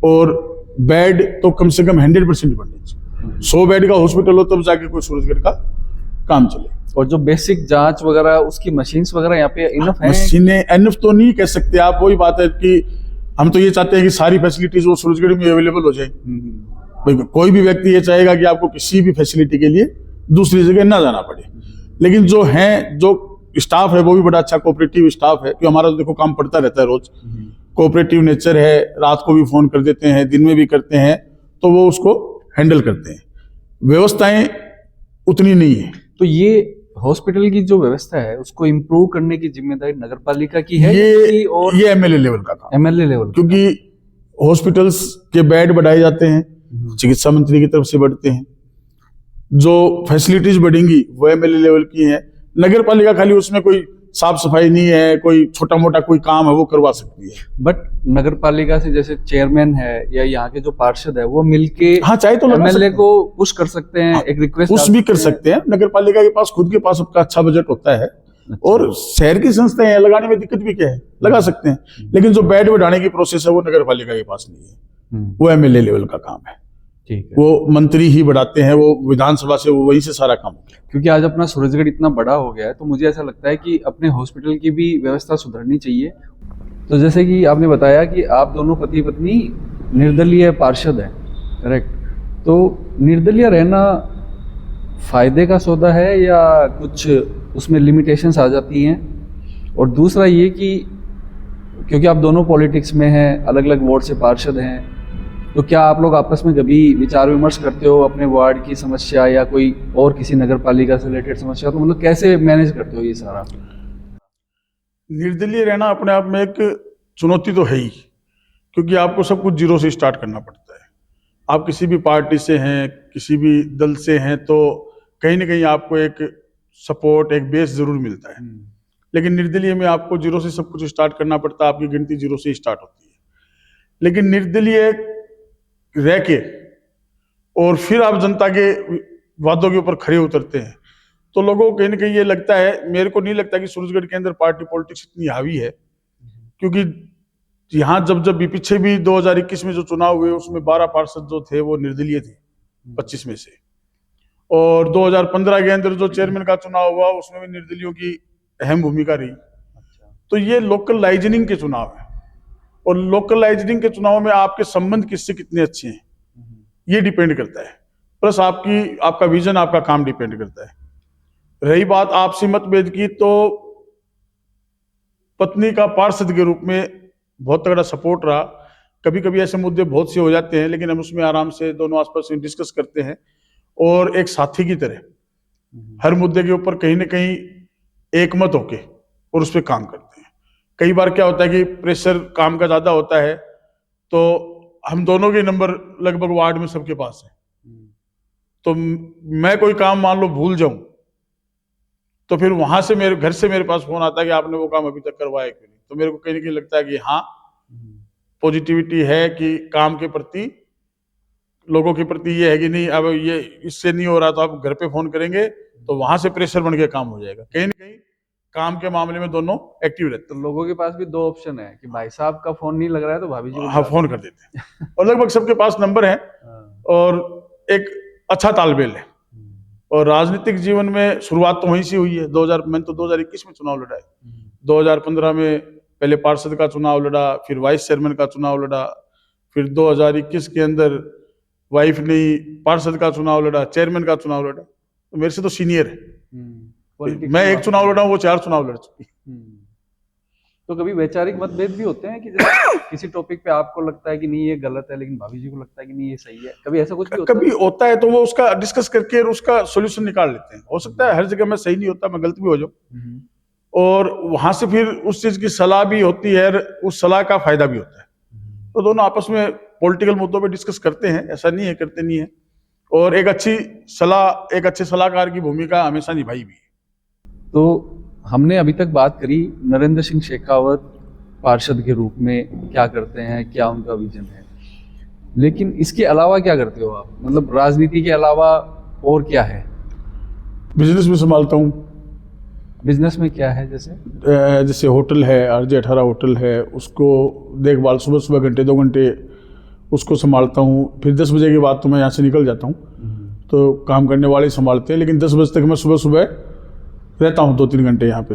और बेड तो कम से कम 100% बढ़ने चाहिए। 100 बेड का हॉस्पिटल हो तब जाके कोई सूरजगढ़ का काम चले। और जो बेसिक जांच वगैरह उसकी मशीन्स वगैरह यहाँ पे इनफ है? मशीनें इनफ तो नहीं कह सकते आप, वही बात है कि हम तो ये चाहते हैं कि सारी फैसिलिटीज वो सूरजगढ़ में अवेलेबल हो जाए। भाई कोई भी व्यक्ति ये चाहेगा कि आपको किसी भी फैसिलिटी के लिए दूसरी जगह ना जाना पड़े, लेकिन जो स्टाफ है वो भी बड़ा अच्छा कोऑपरेटिव स्टाफ है, क्योंकि हमारा तो देखो काम पड़ता रहता है रोज, कोऑपरेटिव नेचर है, रात को भी फोन कर देते हैं, दिन में भी करते हैं, तो वो उसको हैंडल करते हैं। व्यवस्थाएं उतनी नहीं है। तो ये हॉस्पिटल की जो व्यवस्था है उसको इम्प्रूव करने की जिम्मेदारी नगर पालिका की है ये एमएलए लेवल का काम, एमएलए लेवल? क्योंकि हॉस्पिटल्स के बेड बढ़ाए जाते हैं, चिकित्सा मंत्री की तरफ से बढ़ते हैं, जो फैसिलिटीज बढ़ेंगी वो एमएलए लेवल की है। नगर पालिका खाली उसमें कोई साफ सफाई नहीं है, कोई छोटा मोटा कोई काम है वो करवा सकती है। बट नगर पालिका से जैसे चेयरमैन है या यहाँ के जो पार्षद है वो मिलके हाँ चाहे तो एमएलए को पुश कर सकते हैं, एक रिक्वेस्ट पुश भी कर सकते हैं। नगर पालिका के पास खुद के पास सबका अच्छा बजट होता है, और शहर की संस्थाएं हैं, लगाने में दिक्कत भी क्या है, लगा सकते हैं। लेकिन जो बेड बढ़ाने की प्रोसेस है वो नगर पालिका के पास नहीं है, वो एमएलए लेवल का काम है। ठीक है, वो मंत्री ही बढ़ाते हैं, वो विधानसभा से वो वहीं से सारा काम होता है। क्योंकि आज अपना सूरजगढ़ इतना बड़ा हो गया है तो मुझे ऐसा लगता है कि अपने हॉस्पिटल की भी व्यवस्था सुधरनी चाहिए। तो जैसे कि आपने बताया कि आप दोनों पति पत्नी निर्दलीय पार्षद हैं, करेक्ट? तो निर्दलीय रहना फायदे का सौदा है या कुछ उसमें लिमिटेशंस आ जाती हैं? और दूसरा ये कि क्योंकि आप दोनों पॉलिटिक्स में हैं, अलग अलग वार्ड से पार्षद हैं, तो क्या आप लोग आपस में कभी विचार विमर्श करते हो अपने वार्ड की समस्या या कोई और किसी नगर पालिका से रिलेटेड समस्या, तो मतलब कैसे मैनेज करते हो ये सारा? निर्दलीय रहना अपने आप में एक चुनौती तो है ही, क्योंकि आपको सब कुछ जीरो से स्टार्ट करना पड़ता है। आप किसी भी पार्टी से हैं, किसी भी दल से हैं, तो कहीं ना कहीं आपको एक सपोर्ट, एक बेस जरूर मिलता है। लेकिन निर्दलीय में आपको जीरो से सब कुछ स्टार्ट करना पड़ता है, आपकी गिनती जीरो से स्टार्ट होती है। लेकिन निर्दलीय रह के और फिर आप जनता के वादों के ऊपर खड़े उतरते हैं, तो लोगों को कहीं ना कहीं ये लगता है, मेरे को नहीं लगता कि सूरजगढ़ के अंदर पार्टी पॉलिटिक्स इतनी हावी है, क्योंकि यहाँ जब भी पीछे भी 2021 में जो चुनाव हुए उसमें 12 पार्षद जो थे वो निर्दलीय थे 25 में से, और 2015 के अंदर जो चेयरमैन का चुनाव हुआ उसमें भी निर्दलियों की अहम भूमिका रही। तो ये लोकल लाइजनिंग के चुनाव है, और लोकल लाइजनिंग के चुनाव में आपके संबंध किससे कितने अच्छे हैं ये डिपेंड करता है, प्लस आपका विजन, आपका काम डिपेंड करता है। रही बात आपसी मतभेद की, तो पत्नी का पार्षद के रूप में बहुत तगड़ा सपोर्ट रहा। कभी कभी ऐसे मुद्दे बहुत से हो जाते हैं, लेकिन हम उसमें आराम से दोनों आसपास में डिस्कस करते हैं, और एक साथी की तरह हर मुद्दे के ऊपर कहीं ना कहीं एकमत होके और उस पर काम करते हैं। कई बार क्या होता है कि प्रेशर काम का ज्यादा होता है, तो हम दोनों के नंबर लगभग वार्ड में सबके पास है, तो मैं कोई काम मान लो भूल जाऊं, तो फिर वहां से मेरे घर से मेरे पास फोन आता है कि आपने वो काम अभी तक करवाया क्यों नहीं। तो मेरे को कहीं ना कहीं लगता है कि हाँ, पॉजिटिविटी है कि काम के प्रति, लोगों के प्रति ये है कि नहीं, अब ये इससे नहीं हो रहा तो आप घर पे फोन करेंगे, तो वहां से प्रेशर बन के काम हो जाएगा। कहीं ना कहीं काम के मामले में दोनों एक्टिव रहते तो लोगों के पास भी दो ऑप्शन है कि भाई साहब का फोन नहीं लग रहा है तो भाभी जी हैं। को हाँ, बुला फोन कर देते हैं, और लगभग सबके पास नंबर है, और एक अच्छा तालमेल है। और राजनीतिक जीवन में शुरुआत तो वहीं से हुई है। मैंने तो 2021 में चुनाव लड़ा है। 2015 में पहले पार्षद का चुनाव लड़ा, फिर वाइस चेयरमैन का चुनाव लड़ा, फिर 2021 के अंदर वाइफ ने पार्षद का चुनाव लड़ा, चेयरमैन का चुनाव लड़ा। तो मेरे से तो सीनियर है, मैं एक चुनाव लड़ा, वो 4 चुनाव लड़ चुकी। तो कभी वैचारिक मतभेद भी होते हैं कि जैसे किसी टॉपिक पे आपको लगता है कि नहीं ये गलत है, लेकिन भाभी जी को लगता है कि नहीं ये सही है, कभी ऐसा कुछ भी होता कभी होता है, तो वो उसका डिस्कस करके उसका सोल्यूशन निकाल लेते हैं। हो सकता है हर जगह मैं सही नहीं होता, मैं गलत भी हो जाऊं, और वहां से फिर उस चीज की सलाह भी होती है, उस सलाह का फायदा भी होता है। तो दोनों आपस में पॉलिटिकल मुद्दों पे डिस्कस करते हैं, ऐसा नहीं है करते नहीं है, और एक अच्छे सलाहकार की भूमिका हमेशा निभाई भी है। तो हमने अभी तक बात करी नरेंद्र सिंह शेखावत पार्षद के रूप में क्या करते हैं, क्या उनका विजन है, लेकिन इसके अलावा क्या करते हो आप? मतलब राजनीति के अलावा और क्या है? बिजनेस में संभालता हूँ। बिजनेस में क्या है? जैसे होटल है, RJ18 होटल है, उसको देखभाल सुबह घंटे 2 घंटे उसको संभालता हूँ। फिर 10 बजे के बाद तो मैं यहाँ से निकल जाता हूँ, तो काम करने वाले संभालते हैं, लेकिन 10 बजे तक मैं सुबह रहता हूँ 2-3 घंटे यहाँ पे।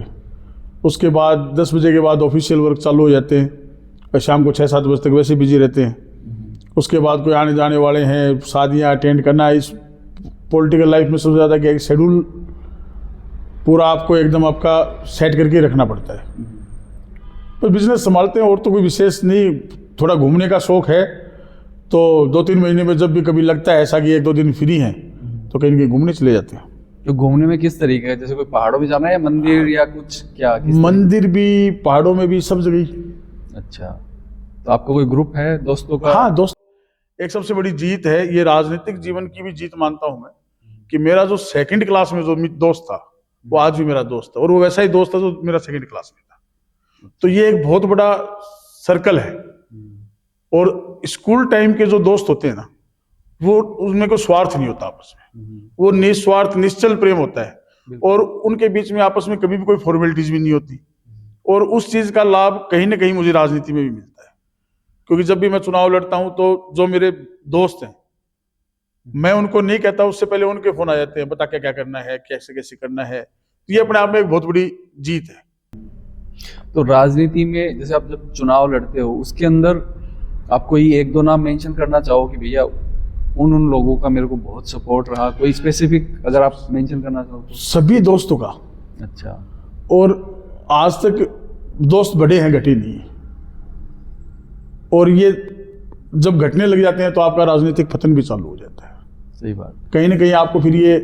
उसके बाद 10 बजे के बाद ऑफिशियल वर्क चालू हो जाते हैं, और शाम को 6-7 बजे तक वैसे बिजी रहते हैं। उसके बाद कोई आने जाने वाले हैं, शादियाँ अटेंड करना। इस पॉलिटिकल लाइफ में सबसे ज़्यादा कि एक शेड्यूल पूरा आपको एकदम आपका सेट करके रखना पड़ता है। तो बिजनेस संभालते हैं, और तो कोई विशेष नहीं। थोड़ा घूमने का शौक है, तो 2-3 महीने में जब भी कभी लगता है ऐसा कि 1-2 दिन फ्री हैं, तो कहीं कहीं घूमने चले जाते हैं। तो घूमने में किस तरीके है? जैसे कोई पहाड़ों में जाना है या मंदिर या कुछ, क्या मंदिर भी, पहाड़ों में भी, सब जगह। अच्छा, तो आपका कोई ग्रुप है दोस्तों का? हाँ, दोस्त। एक सबसे बड़ी जीत है, ये राजनीतिक जीवन की भी जीत मानता हूं मैं, कि मेरा जो 2nd क्लास में जो दोस्त था वो आज भी मेरा दोस्त है, और वो वैसा ही दोस्त था जो मेरा 2nd क्लास में था। तो ये एक बहुत बड़ा सर्कल है। और स्कूल टाइम के जो दोस्त होते हैं ना, वो उसमें कोई स्वार्थ नहीं होता आपस में, वो निस्वार्थ निश्चल प्रेम होता है, और उनके बीच में आपस में कभी भी कोई फॉर्मेलिटीज भी नहीं होती। और उस चीज का लाभ कहीं ना कहीं मुझे राजनीति में भी मिलता है, क्योंकि जब भी मैं चुनाव लड़ता हूं, तो जो मेरे दोस्त हैं, मैं उनको नहीं कहता, उससे पहले उनके फोन आ जाते हैं, बता क्या करना है, कैसे कैसे करना है। तो ये अपने आप में एक बहुत बड़ी जीत है। तो राजनीति में जैसे आप जब चुनाव लड़ते हो, उसके अंदर आप कोई 1-2 नाम मेंशन करना चाहो कि भैया उन लोगों का मेरे को बहुत सपोर्ट रहा, कोई स्पेसिफिक अगर आप मेंशन करना चाहो तो? सभी दोस्तों का। अच्छा। और आज तक दोस्त बड़े हैं, घटे नहीं है। और ये जब घटने लग जाते हैं तो आपका राजनीतिक पतन भी चालू हो जाता है। सही बात। कहीं ना कहीं आपको फिर ये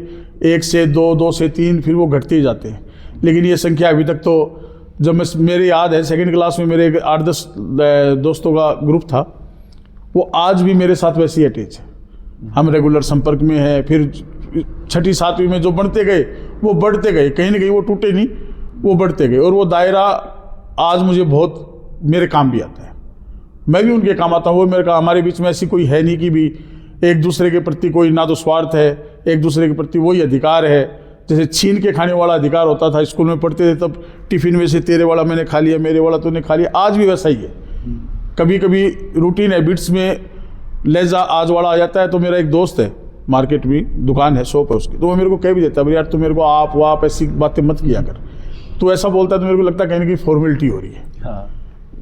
1 से 2, 2 से 3 फिर वो घटते ही जाते हैं। लेकिन ये संख्या अभी तक तो, जब मेरे याद है 2nd क्लास में मेरे 8-10 दोस्तों का ग्रुप था, वो आज भी मेरे साथ वैसी अटैच है, हम रेगुलर संपर्क में हैं। फिर 6ठी 7वीं में जो बढ़ते गए वो बढ़ते गए, कहीं ना कहीं वो टूटे नहीं, वो बढ़ते गए। और वो दायरा आज मुझे बहुत मेरे काम भी आता है, मैं भी उनके काम आता हूँ। वो मेरे काम, हमारे बीच में ऐसी कोई है नहीं कि भी एक दूसरे के प्रति कोई ना तो स्वार्थ है, एक दूसरे के प्रति वही अधिकार है। जैसे छीन के खाने वाला अधिकार होता था, स्कूल में पढ़ते थे तब टिफिन में से तेरे वाला मैंने खा लिया, मेरे वाला तूने खा लिया, आज भी वैसा ही है। कभी कभी रूटीन हैबिट्स में लहजा आज वाला आ जाता है। तो मेरा एक दोस्त है, मार्केट में दुकान है, शॉप है उसकी, तो वो मेरे को कह भी देता है, यार तू मेरे को आप वाप ऐसी बातें मत किया कर। तू ऐसा बोलता है तो मेरे को लगता है कहीं ना कहीं फॉर्मेलिटी हो रही है। हाँ।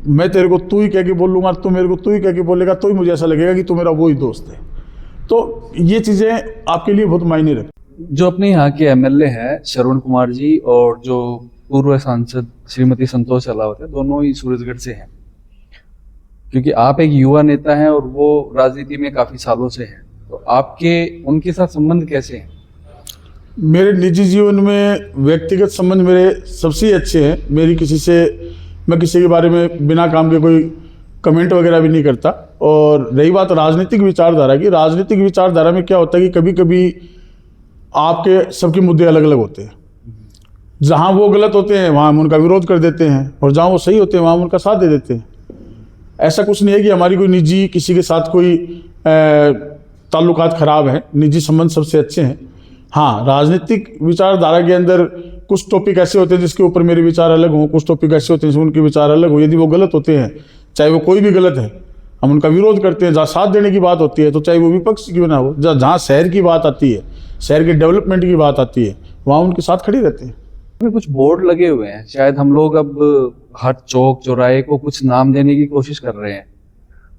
मैं तेरे को तू ही कह के बोलूँगा, तू मेरे को तू ही कह के बोलेगा, तो ही मुझे ऐसा लगेगा कि तू मेरा वही दोस्त है। तो ये चीज़ें आपके लिए बहुत मायने रखती। जो अपने यहाँ के एमएलए हैं श्रवण कुमार जी और जो पूर्व सांसद श्रीमती संतोष अलावत है, दोनों ही सूरजगढ़ से हैं। क्योंकि आप एक युवा नेता हैं और वो राजनीति में काफी सालों से हैं, तो आपके उनके साथ संबंध कैसे हैं? मेरे निजी जीवन में व्यक्तिगत संबंध मेरे सबसे अच्छे हैं। मैं किसी के बारे में बिना काम के कोई कमेंट वगैरह भी नहीं करता। और रही बात राजनीतिक विचारधारा की, राजनीतिक विचारधारा में क्या होता है कि कभी कभी आपके सबके मुद्दे अलग अलग होते हैं। जहाँ वो गलत होते हैं वहाँ हम उनका विरोध कर देते हैं, और जहाँ वो सही होते हैं वहाँ हम उनका साथ दे देते हैं। ऐसा कुछ नहीं है कि हमारी कोई निजी किसी के साथ कोई ताल्लुकात खराब है, निजी संबंध सबसे अच्छे हैं। हाँ, राजनीतिक विचारधारा के अंदर कुछ टॉपिक ऐसे होते हैं जिसके ऊपर मेरे विचार अलग हों, कुछ टॉपिक ऐसे होते हैं जिसमें उनके विचार अलग हो। यदि वो गलत होते हैं, चाहे वो कोई भी गलत है, हम उनका विरोध करते हैं। जहाँ साथ देने की बात होती है तो चाहे वो विपक्ष क्यों ना हो, जहाँ शहर की बात आती है, शहर के डेवलपमेंट की बात आती है, वहाँ उनके साथ खड़े रहते हैं। में कुछ बोर्ड लगे हुए हैं, शायद हम लोग अब हर चौक चौराहे को कुछ नाम देने की कोशिश कर रहे हैं।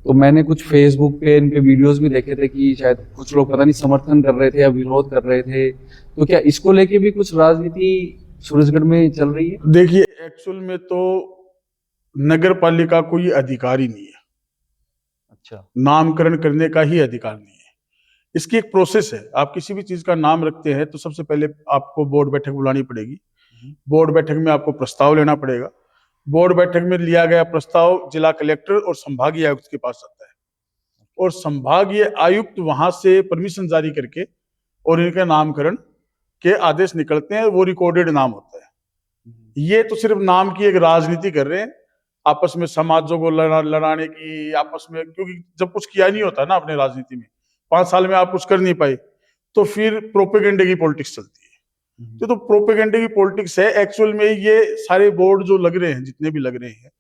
तो मैंने कुछ फेसबुक पे इन पे वीडियोस भी देखे थे कि शायद कुछ लोग पता नहीं समर्थन कर रहे थे या विरोध कर रहे थे। तो क्या इसको लेके भी कुछ राजनीति सूरजगढ़ में चल रही है? देखिए, एक्चुअल में तो नगर पालिका कोई अधिकार ही नहीं है, अच्छा, नामकरण करने का ही अधिकार नहीं है। इसकी एक प्रोसेस है। आप किसी भी चीज का नाम रखते हैं तो सबसे पहले आपको बोर्ड बैठक बुलानी पड़ेगी। बोर्ड बैठक में आपको प्रस्ताव लेना पड़ेगा। बोर्ड बैठक में लिया गया प्रस्ताव जिला कलेक्टर और संभागीय आयुक्त के पास आता है, और संभागीय आयुक्त वहां से परमिशन जारी करके और इनके नामकरण के आदेश निकलते हैं। वो रिकॉर्डेड नाम होता है। ये तो सिर्फ नाम की एक राजनीति कर रहे हैं, आपस में समाजों को लड़ाने की, आपस में, क्योंकि जब कुछ किया नहीं होता ना अपने राजनीति में, 5 साल में आप कुछ कर नहीं पाए, तो फिर प्रोपेगेंडे की पॉलिटिक्स चलती है। तो प्रोपेगेंडे की पॉलिटिक्स है। एक्चुअल में ये सारे बोर्ड जो लग रहे हैं, जितने भी लग रहे हैं,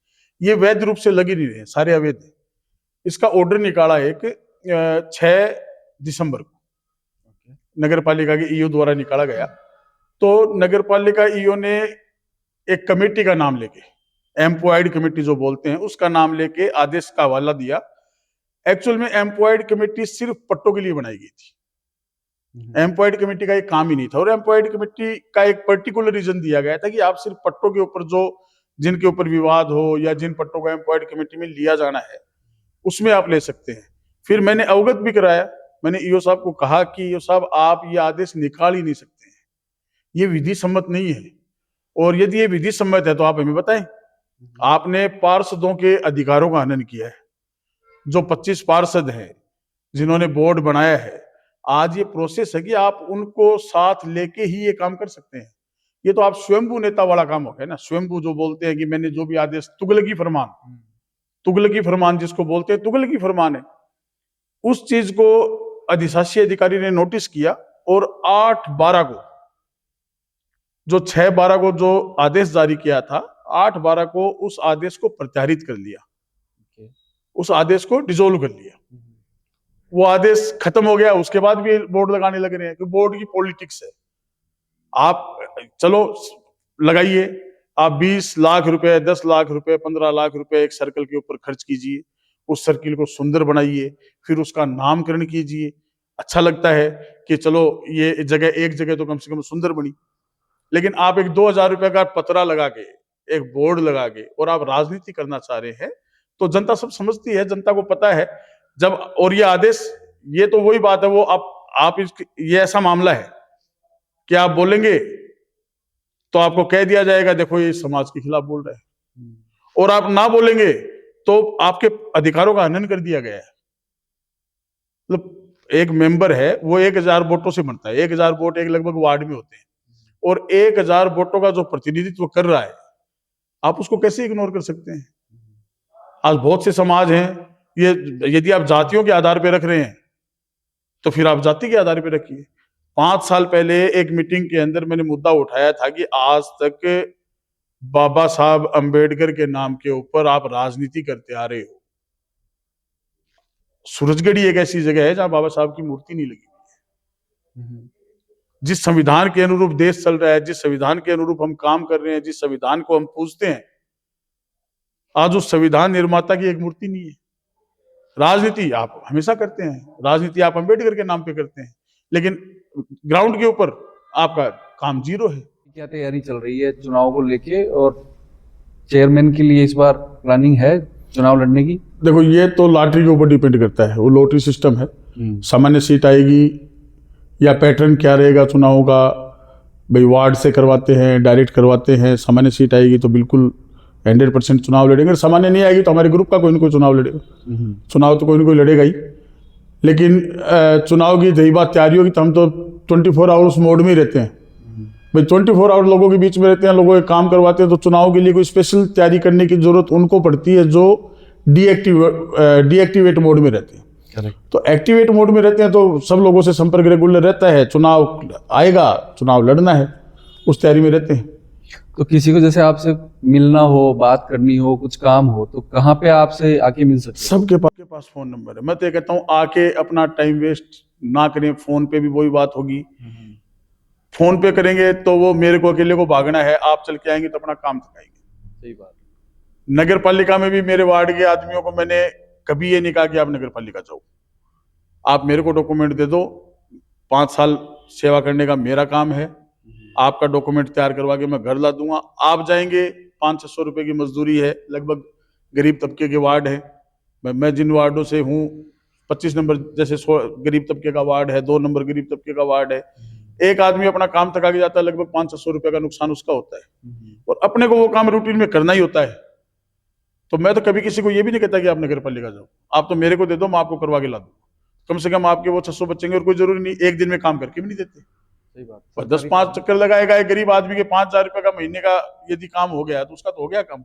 ये वैध रूप से लग ही नहीं रहे हैं, सारे अवैध है। इसका ऑर्डर निकाला एक 6 दिसंबर को नगर पालिका के ईओ द्वारा निकाला गया। तो नगर पालिका ईओ ने एक कमेटी का नाम लेके, एम्प्लॉयड कमेटी जो बोलते हैं, उसका नाम लेके आदेश का हवाला दिया। एक्चुअल में एम्प्लॉयड कमेटी सिर्फ पट्टों के लिए बनाई गई थी। एम्प्लॉयड कमेटी का एक काम ही नहीं था। और एम्प्लॉयड कमेटी का एक पर्टिकुलर रीजन दिया गया था कि आप सिर्फ पट्टों के ऊपर, जो जिनके ऊपर विवाद हो या जिन पट्टों को एम्प्लॉयड कमेटी में लिया जाना है, उसमें आप ले सकते हैं। फिर मैंने अवगत भी कराया, मैंने ईओ साहब को कहा कि ईओ साहब, आप ये आदेश निकाल ही नहीं सकते हैं, ये विधि सम्मत नहीं है। और यदि ये विधि सम्मत है तो आप हमें बताएं। आपने पार्षदों के अधिकारों का हनन किया है। जो 25 पार्षद हैं जिन्होंने बोर्ड बनाया है, आज ये प्रोसेस है कि आप उनको साथ लेके ही ये काम कर सकते हैं। ये तो आप स्वयंभू नेता वाला काम हो गया ना। स्वयंभू जो बोलते हैं कि मैंने जो भी आदेश, तुगलकी फरमान जिसको बोलते हैं, तुगलकी फरमान है, उस चीज को अधिशासी अधिकारी ने नोटिस किया और 8/12 को, जो 6/12 को जो आदेश जारी किया था, 8/12 को उस आदेश को प्रत्याहृत कर लिया, उस आदेश को डिसोल्व कर लिया। वो आदेश खत्म हो गया, उसके बाद भी बोर्ड लगाने लग रहे हैं। तो बोर्ड की पॉलिटिक्स है। आप चलो लगाइए, आप 20 लाख रुपए, 10 लाख रुपए, 15 लाख रुपए एक सर्कल के ऊपर खर्च कीजिए, उस सर्किल को सुंदर बनाइए, फिर उसका नामकरण कीजिए। अच्छा लगता है कि चलो ये एक जगह तो कम से कम सुंदर बनी। लेकिन आप एक 2000 रुपए का पतरा लगा के, एक बोर्ड लगा के, और आप राजनीति करना चाह रहे हैं, तो जनता सब समझती है, जनता को पता है जब, और ये आदेश, ये तो वही बात है, वो आप ये ऐसा मामला है कि आप बोलेंगे तो आपको कह दिया जाएगा देखो ये समाज के खिलाफ बोल रहा है, और आप ना बोलेंगे तो आपके अधिकारों का हनन कर दिया गया है। मतलब एक मेंबर है वो 1000 वोटों से बनता है, 1000 वोट एक लगभग वार्ड में होते हैं, और 1000 वोटों का जो प्रतिनिधित्व कर रहा है, आप उसको कैसे इग्नोर कर सकते हैं? आज बहुत से समाज हैं, ये यदि आप जातियों के आधार पर रख रहे हैं तो फिर आप जाति के आधार पर रखिए। 5 साल पहले एक मीटिंग के अंदर मैंने मुद्दा उठाया था कि आज तक बाबा साहब अंबेडकर के नाम के ऊपर आप राजनीति करते आ रहे हो। सूरजगढ़ी एक ऐसी जगह है जहां बाबा साहब की मूर्ति नहीं लगी हुई है। जिस संविधान के अनुरूप देश चल रहा है, जिस संविधान के अनुरूप हम काम कर रहे हैं, जिस संविधान को हम पूजते हैं, आज उस संविधान निर्माता की एक मूर्ति नहीं है। राजनीति आप हमेशा करते हैं, राजनीति आप अंबेडकर के नाम पे करते हैं, लेकिन ग्राउंड के ऊपर आपका काम जीरो है। क्या तैयारी चल रही है चुनाव को लेके, और चेयरमैन के लिए इस बार प्लानिंग है चुनाव लड़ने की? देखो, ये तो लॉटरी के ऊपर डिपेंड करता है, वो लॉटरी सिस्टम है। सामान्य सीट आएगी या पैटर्न क्या रहेगा चुनाव का, भाई वार्ड से करवाते हैं, डायरेक्ट करवाते हैं। सामान्य सीट आएगी तो बिल्कुल 100% चुनाव लड़ेंगे, सामान्य नहीं आएगी तो हमारे ग्रुप का कोई ना कोई चुनाव लड़ेगा। चुनाव तो कोई ना कोई लड़ेगा ही, लेकिन चुनाव की रही बात तैयारियों की, तो हम तो 24 आवर्स मोड में ही रहते हैं भाई, 24 आवर लोगों के बीच में रहते हैं, लोगों के काम करवाते हैं। तो चुनाव के लिए कोई स्पेशल तैयारी करने की जरूरत उनको पड़ती है जो डीएक्टिवेट मोड में रहते हैं। करेक्ट। तो एक्टिवेट मोड में रहते हैं तो सब लोगों से संपर्क रेगुलर रहता है, चुनाव आएगा, चुनाव लड़ना है, उस तैयारी में रहते हैं। तो किसी को जैसे आपसे मिलना हो, बात करनी हो, कुछ काम हो, तो कहाँ पे आपसे आके मिल सकते हैं? सबके पास फोन नंबर है। मैं तो कहता हूँ आके अपना टाइम वेस्ट ना करें, फोन पे भी वही बात होगी। फोन पे करेंगे तो वो मेरे को अकेले को भागना है, आप चल के आएंगे तो अपना काम थकाएंगे। सही बात। नगर पालिका में भी मेरे वार्ड के आदमियों को मैंने कभी ये नहीं कहा कि आप नगर पालिका जाओ, आप मेरे को डॉक्यूमेंट दे दो, 5 साल सेवा करने का मेरा काम है, आपका डॉक्यूमेंट तैयार करवा के मैं घर ला दूंगा। आप जाएंगे, 500-600 रुपए की मजदूरी है, लगभग गरीब तबके के वार्ड है। मैं जिन वार्डों से हूँ, 25 नंबर जैसे गरीब तबके का वार्ड है, 2 नंबर गरीब तबके का वार्ड है। एक आदमी अपना काम थका के जाता है, लगभग 500-600 रुपए का नुकसान उसका होता है, और अपने को वो काम रूटीन में करना ही होता है। तो मैं तो कभी किसी को ये भी नहीं कहता कि आप नगर पालिका जाओ, आप तो मेरे को दे दो, मैं आपको करवा के ला दूँ। कम से कम आपके वो 600 बचेंगे, और कोई जरूरी नहीं एक दिन में काम करके भी नहीं देते। सही बात। 10-5 चक्कर लगाएगा एक गरीब आदमी के, 5,000 रुपए का महीने का यदि काम हो गया तो उसका तो हो गया काम।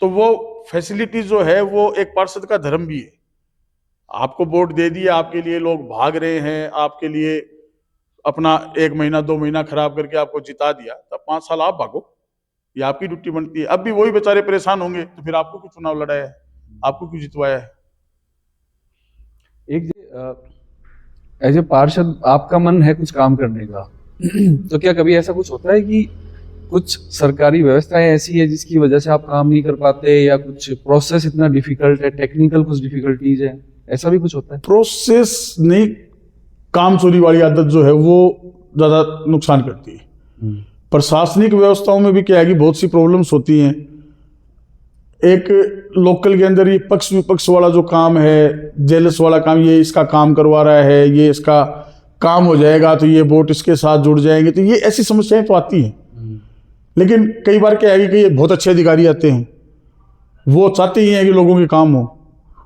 तो वो फैसिलिटी जो है वो एक पार्षद का धर्म भी है। आपको वोट दे दिया, आपके लिए लोग भाग रहे हैं, आपके लिए अपना 1 महीना 2 महीना खराब करके आपको जिता दिया, तब 5 साल आप भागो, ये आपकी ड्यूटी बनती है। अब भी वही बेचारे परेशान होंगे, तो फिर आपको क्यों चुनाव लड़ाया है, आपको क्यों जितवाया है? एक एज ए पार्षद आपका मन है कुछ काम करने का, तो क्या कभी ऐसा कुछ होता है कि कुछ सरकारी व्यवस्थाएं ऐसी है जिसकी वजह से आप काम नहीं कर पाते, या कुछ प्रोसेस इतना डिफिकल्ट है, टेक्निकल कुछ डिफिकल्टीज है, ऐसा भी कुछ होता है? प्रोसेस नहीं, काम चोरी वाली आदत जो है वो ज्यादा नुकसान करती है। प्रशासनिक व्यवस्थाओं में भी क्या है कि बहुत सी प्रॉब्लम्स होती हैं। एक लोकल के अंदर ये पक्ष विपक्ष वाला जो काम है, जेलस वाला काम, ये इसका काम करवा रहा है, ये इसका काम हो जाएगा तो ये वोट इसके साथ जुड़ जाएंगे, तो ये ऐसी समस्याएं तो आती हैं। लेकिन कई बार क्या है कि ये बहुत अच्छे अधिकारी आते हैं, वो चाहते ही हैं कि लोगों के काम हो,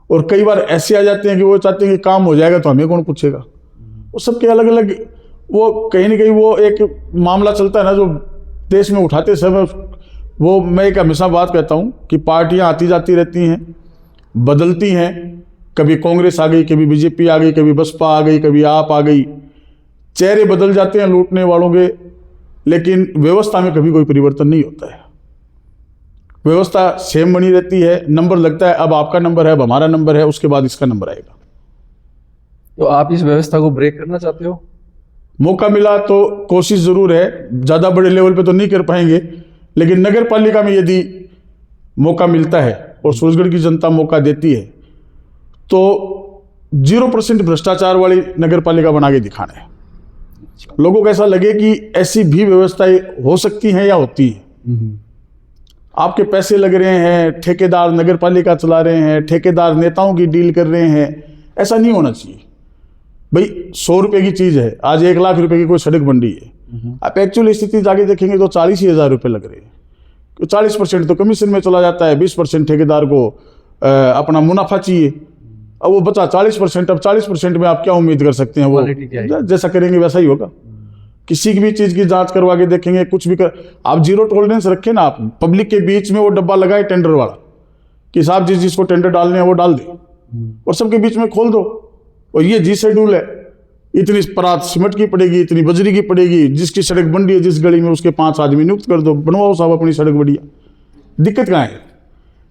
और कई बार ऐसे आ जाते हैं कि वो चाहते हैं कि काम हो जाएगा तो हमें कौन पूछेगा। वो सबके अलग अलग, वो कहीं ना कहीं वो एक मामला चलता है ना जो देश में उठाते समय। वो मैं एक हमेशा बात कहता हूँ कि पार्टियां आती जाती रहती हैं, बदलती हैं, कभी कांग्रेस आ गई, कभी बीजेपी आ गई, कभी बसपा आ गई, कभी आप आ गई, चेहरे बदल जाते हैं लूटने वालों के, लेकिन व्यवस्था में कभी कोई परिवर्तन नहीं होता है। व्यवस्था सेम बनी रहती है, नंबर लगता है, अब आपका नंबर है, अब हमारा नंबर है, उसके बाद इसका नंबर आएगा। तो आप इस व्यवस्था को ब्रेक करना चाहते हो? मौका मिला तो कोशिश जरूर है, ज़्यादा बड़े लेवल पे तो नहीं कर पाएंगे, लेकिन नगर पालिका में यदि मौका मिलता है और सूरजगढ़ की जनता मौका देती है तो 0% भ्रष्टाचार वाली नगर पालिका बना के दिखाना है। लोगों को ऐसा लगे कि ऐसी भी व्यवस्थाएं हो सकती हैं या होती है। आपके पैसे लग रहे हैं, ठेकेदार नगर पालिका चला रहे हैं, ठेकेदार नेताओं की डील कर रहे हैं, ऐसा नहीं होना चाहिए। भाई 100 रुपए की चीज़ है, आज 1 लाख रुपए की कोई सड़क बन रही है, आप एक्चुअल स्थिति जाके देखेंगे तो 40,000 रुपये लग रहे हैं। 40% तो कमीशन में चला जाता है, 20% ठेकेदार को अपना मुनाफा चाहिए। अब वो बचा 40%, अब 40% में आप क्या उम्मीद कर सकते हैं? वो जैसा करेंगे वैसा ही होगा। किसी की भी चीज़ की जांच करवा के देखेंगे, कुछ भी कर, आप जीरो टॉलरेंस रखें ना, आप पब्लिक के बीच में वो डब्बा लगाए टेंडर वाला कि साहब जिसको टेंडर डालने हैं वो डाल दे, और सबके बीच में खोल दो। और ये जी शेड्यूल है, इतनी परात सीमेंट की पड़ेगी, इतनी बजरी की पड़ेगी, जिसकी सड़क बन रही है जिस गली में उसके 5 आदमी नियुक्त कर दो, बनवाओ साहब अपनी सड़क बढ़िया, दिक्कत कहाँ है?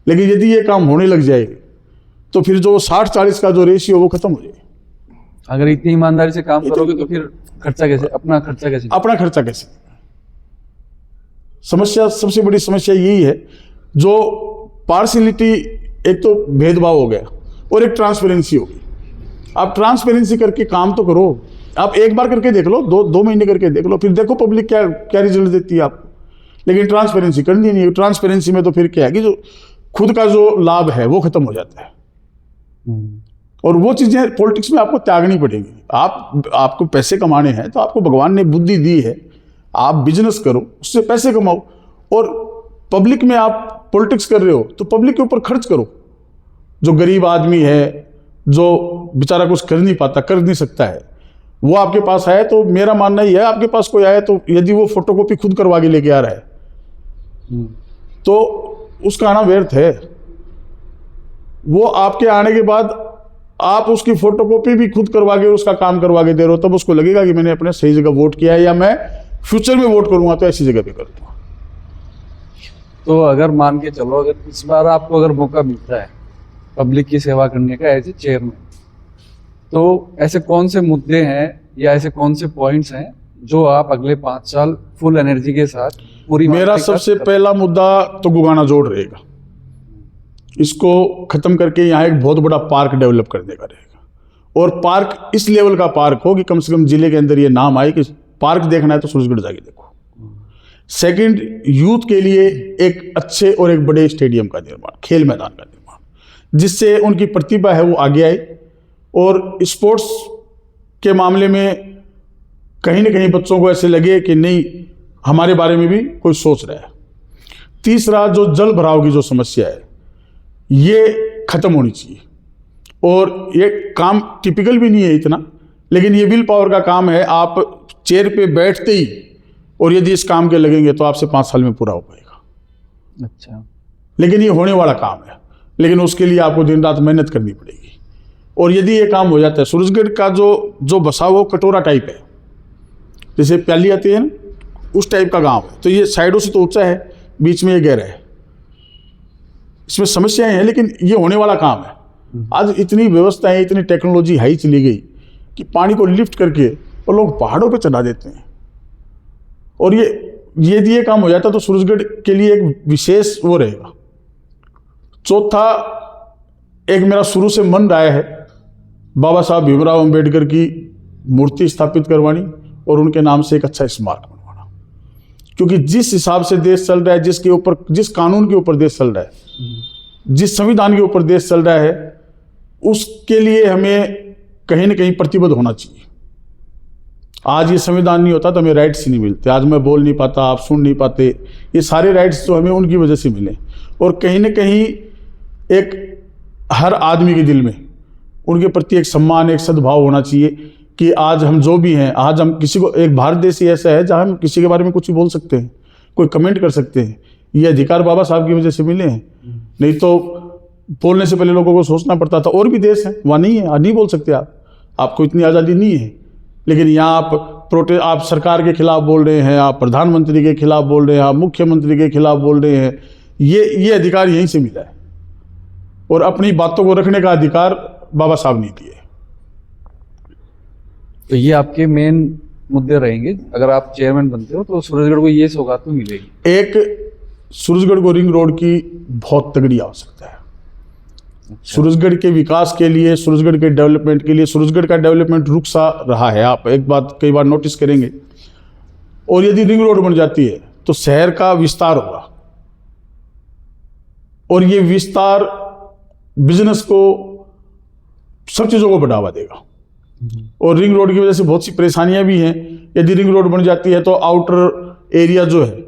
लेकिन यदि ये काम होने लग जाए तो फिर जो 60-40 का जो रेशियो वो खत्म हो जाए। अगर इतनी ईमानदारी से काम करोगे तो फिर खर्चा कैसे, अपना खर्चा कैसे? समस्या, सबसे बड़ी समस्या यही है, जो पार्शियलिटी, एक तो भेदभाव हो गया और एक ट्रांसपेरेंसी हो गई। आप ट्रांसपेरेंसी करके काम तो करो, आप एक बार करके देख लो, 2 महीने करके देख लो, फिर देखो पब्लिक क्या रिजल्ट देती है आपको। लेकिन ट्रांसपेरेंसी करनी नहीं है। ट्रांसपेरेंसी में तो फिर क्या है कि जो खुद का जो लाभ है वो खत्म हो जाता है, और वो चीजें पॉलिटिक्स में आपको त्यागनी पड़ेगी। आपको पैसे कमाने हैं तो आपको भगवान ने बुद्धि दी है, आप बिजनेस करो, उससे पैसे कमाओ, और पब्लिक में आप पॉलिटिक्स कर रहे हो तो पब्लिक के ऊपर खर्च करो। जो गरीब आदमी है, जो बेचारा कुछ कर नहीं पाता, कर नहीं सकता है, वो आपके पास आए तो मेरा मानना ही है, आपके पास कोई आए तो यदि वो फोटोकॉपी खुद करवा के लेके आ रहा है तो उसका आना व्यर्थ है। वो आपके आने के बाद आप उसकी फोटोकॉपी भी खुद करवा के उसका काम करवा के दे रहे हो, तब उसको लगेगा कि मैंने अपने सही जगह वोट किया है, या मैं फ्यूचर में वोट करूंगा तो ऐसी जगह पे करूंगा। तो अगर मान के चलो, अगर इस बार आपको अगर मौका मिलता है पब्लिक की सेवा करने का एज ए चेयरमैन, तो ऐसे कौन से मुद्दे हैं या ऐसे कौन से पॉइंट्स हैं जो आप अगले 5 साल फुल एनर्जी के साथ पूरी? मेरा सबसे पहला मुद्दा तो गुगाना जोड़ रहेगा, इसको खत्म करके यहाँ एक बहुत बड़ा पार्क डेवलप करने का रहेगा, और पार्क इस लेवल का पार्क हो कि कम से कम जिले के अंदर ये नाम आए कि पार्क देखना है तो सूरजगढ़ जाके देखो। सेकंड, यूथ के लिए एक अच्छे और एक बड़े स्टेडियम का निर्माण, खेल मैदान का निर्माण, जिससे उनकी प्रतिभा है वो आगे आए, और स्पोर्ट्स के मामले में कहीं ना कहीं बच्चों को ऐसे लगे कि नहीं, हमारे बारे में भी कोई सोच रहा है। तीसरा, जो जल भराव की जो समस्या है ये खत्म होनी चाहिए, और ये काम टिपिकल भी नहीं है इतना, लेकिन ये विल पावर का काम है। आप चेयर पे बैठते ही और यदि इस काम के लगेंगे तो आपसे 5 साल में पूरा हो पाएगा। अच्छा, लेकिन ये होने वाला काम है, लेकिन उसके लिए आपको दिन रात मेहनत करनी पड़ेगी। और यदि ये काम हो जाता है, सूरजगढ़ का जो बसा वो कटोरा टाइप है, जैसे प्याली आती है ना, उस टाइप का गांव है। तो ये साइडों से तो ऊंचा है, बीच में ये गहरा है, इसमें समस्याएं हैं, लेकिन ये होने वाला काम है। आज इतनी व्यवस्थाएं, इतनी टेक्नोलॉजी हाई चली गई कि पानी को लिफ्ट करके और लोग पहाड़ों पे चढ़ा देते हैं। और यदि ये काम हो जाता तो सूरजगढ़ के लिए एक विशेष वो रहेगा। चौथा, एक मेरा शुरू से मन रहा है बाबा साहब भीमराव अंबेडकर की मूर्ति स्थापित करवानी और उनके नाम से एक अच्छा स्मारक बनवाना, क्योंकि जिस हिसाब से देश चल रहा है, जिस कानून के ऊपर देश चल रहा है, जिस संविधान के ऊपर देश चल रहा है, उसके लिए हमें कहीं ना कहीं प्रतिबद्ध होना चाहिए। आज ये संविधान नहीं होता तो हमें राइट्स ही नहीं मिलते। आज मैं बोल नहीं पाता, आप सुन नहीं पाते, ये सारे राइट्स तो हमें उनकी वजह से मिले। और कहीं ना कहीं एक हर आदमी के दिल में उनके प्रति एक सम्मान, एक सद्भाव होना चाहिए कि आज हम जो भी हैं, आज हम किसी को, एक भारत देश ही ऐसा है जहाँ हम किसी के बारे में कुछ भी बोल सकते हैं, कोई कमेंट कर सकते हैं। ये अधिकार बाबा साहब की वजह से मिले हैं, नहीं तो बोलने से पहले लोगों को सोचना पड़ता था। और भी देश हैं वहाँ नहीं है, नहीं बोल सकते आपको इतनी आज़ादी नहीं है। लेकिन यहाँ आप सरकार के खिलाफ बोल रहे हैं, आप प्रधानमंत्री के खिलाफ बोल रहे हैं, आप मुख्यमंत्री के खिलाफ बोल रहे हैं। ये अधिकार यहीं से मिला है, और अपनी बातों को रखने का अधिकार बाबा साहब ने दिए। तो ये आपके मेन मुद्दे रहेंगे अगर आप चेयरमैन बनते हो, तो सूरजगढ़ को ये सौगात तो मिलेगी। एक, सूरजगढ़ को रिंग रोड की बहुत तगड़ी आवश्यकता है। अच्छा। सूरजगढ़ के विकास के लिए, सूरजगढ़ के डेवलपमेंट के लिए, सूरजगढ़ का डेवलपमेंट रुक सा रहा है। आप एक बात कई बार नोटिस करेंगे, और यदि रिंग रोड बन जाती है तो शहर का विस्तार होगा, और ये विस्तार बिजनेस को, सब चीज़ों को बढ़ावा देगा। और रिंग रोड की वजह से बहुत सी परेशानियां भी हैं। यदि रिंग रोड बन जाती है तो आउटर एरिया जो है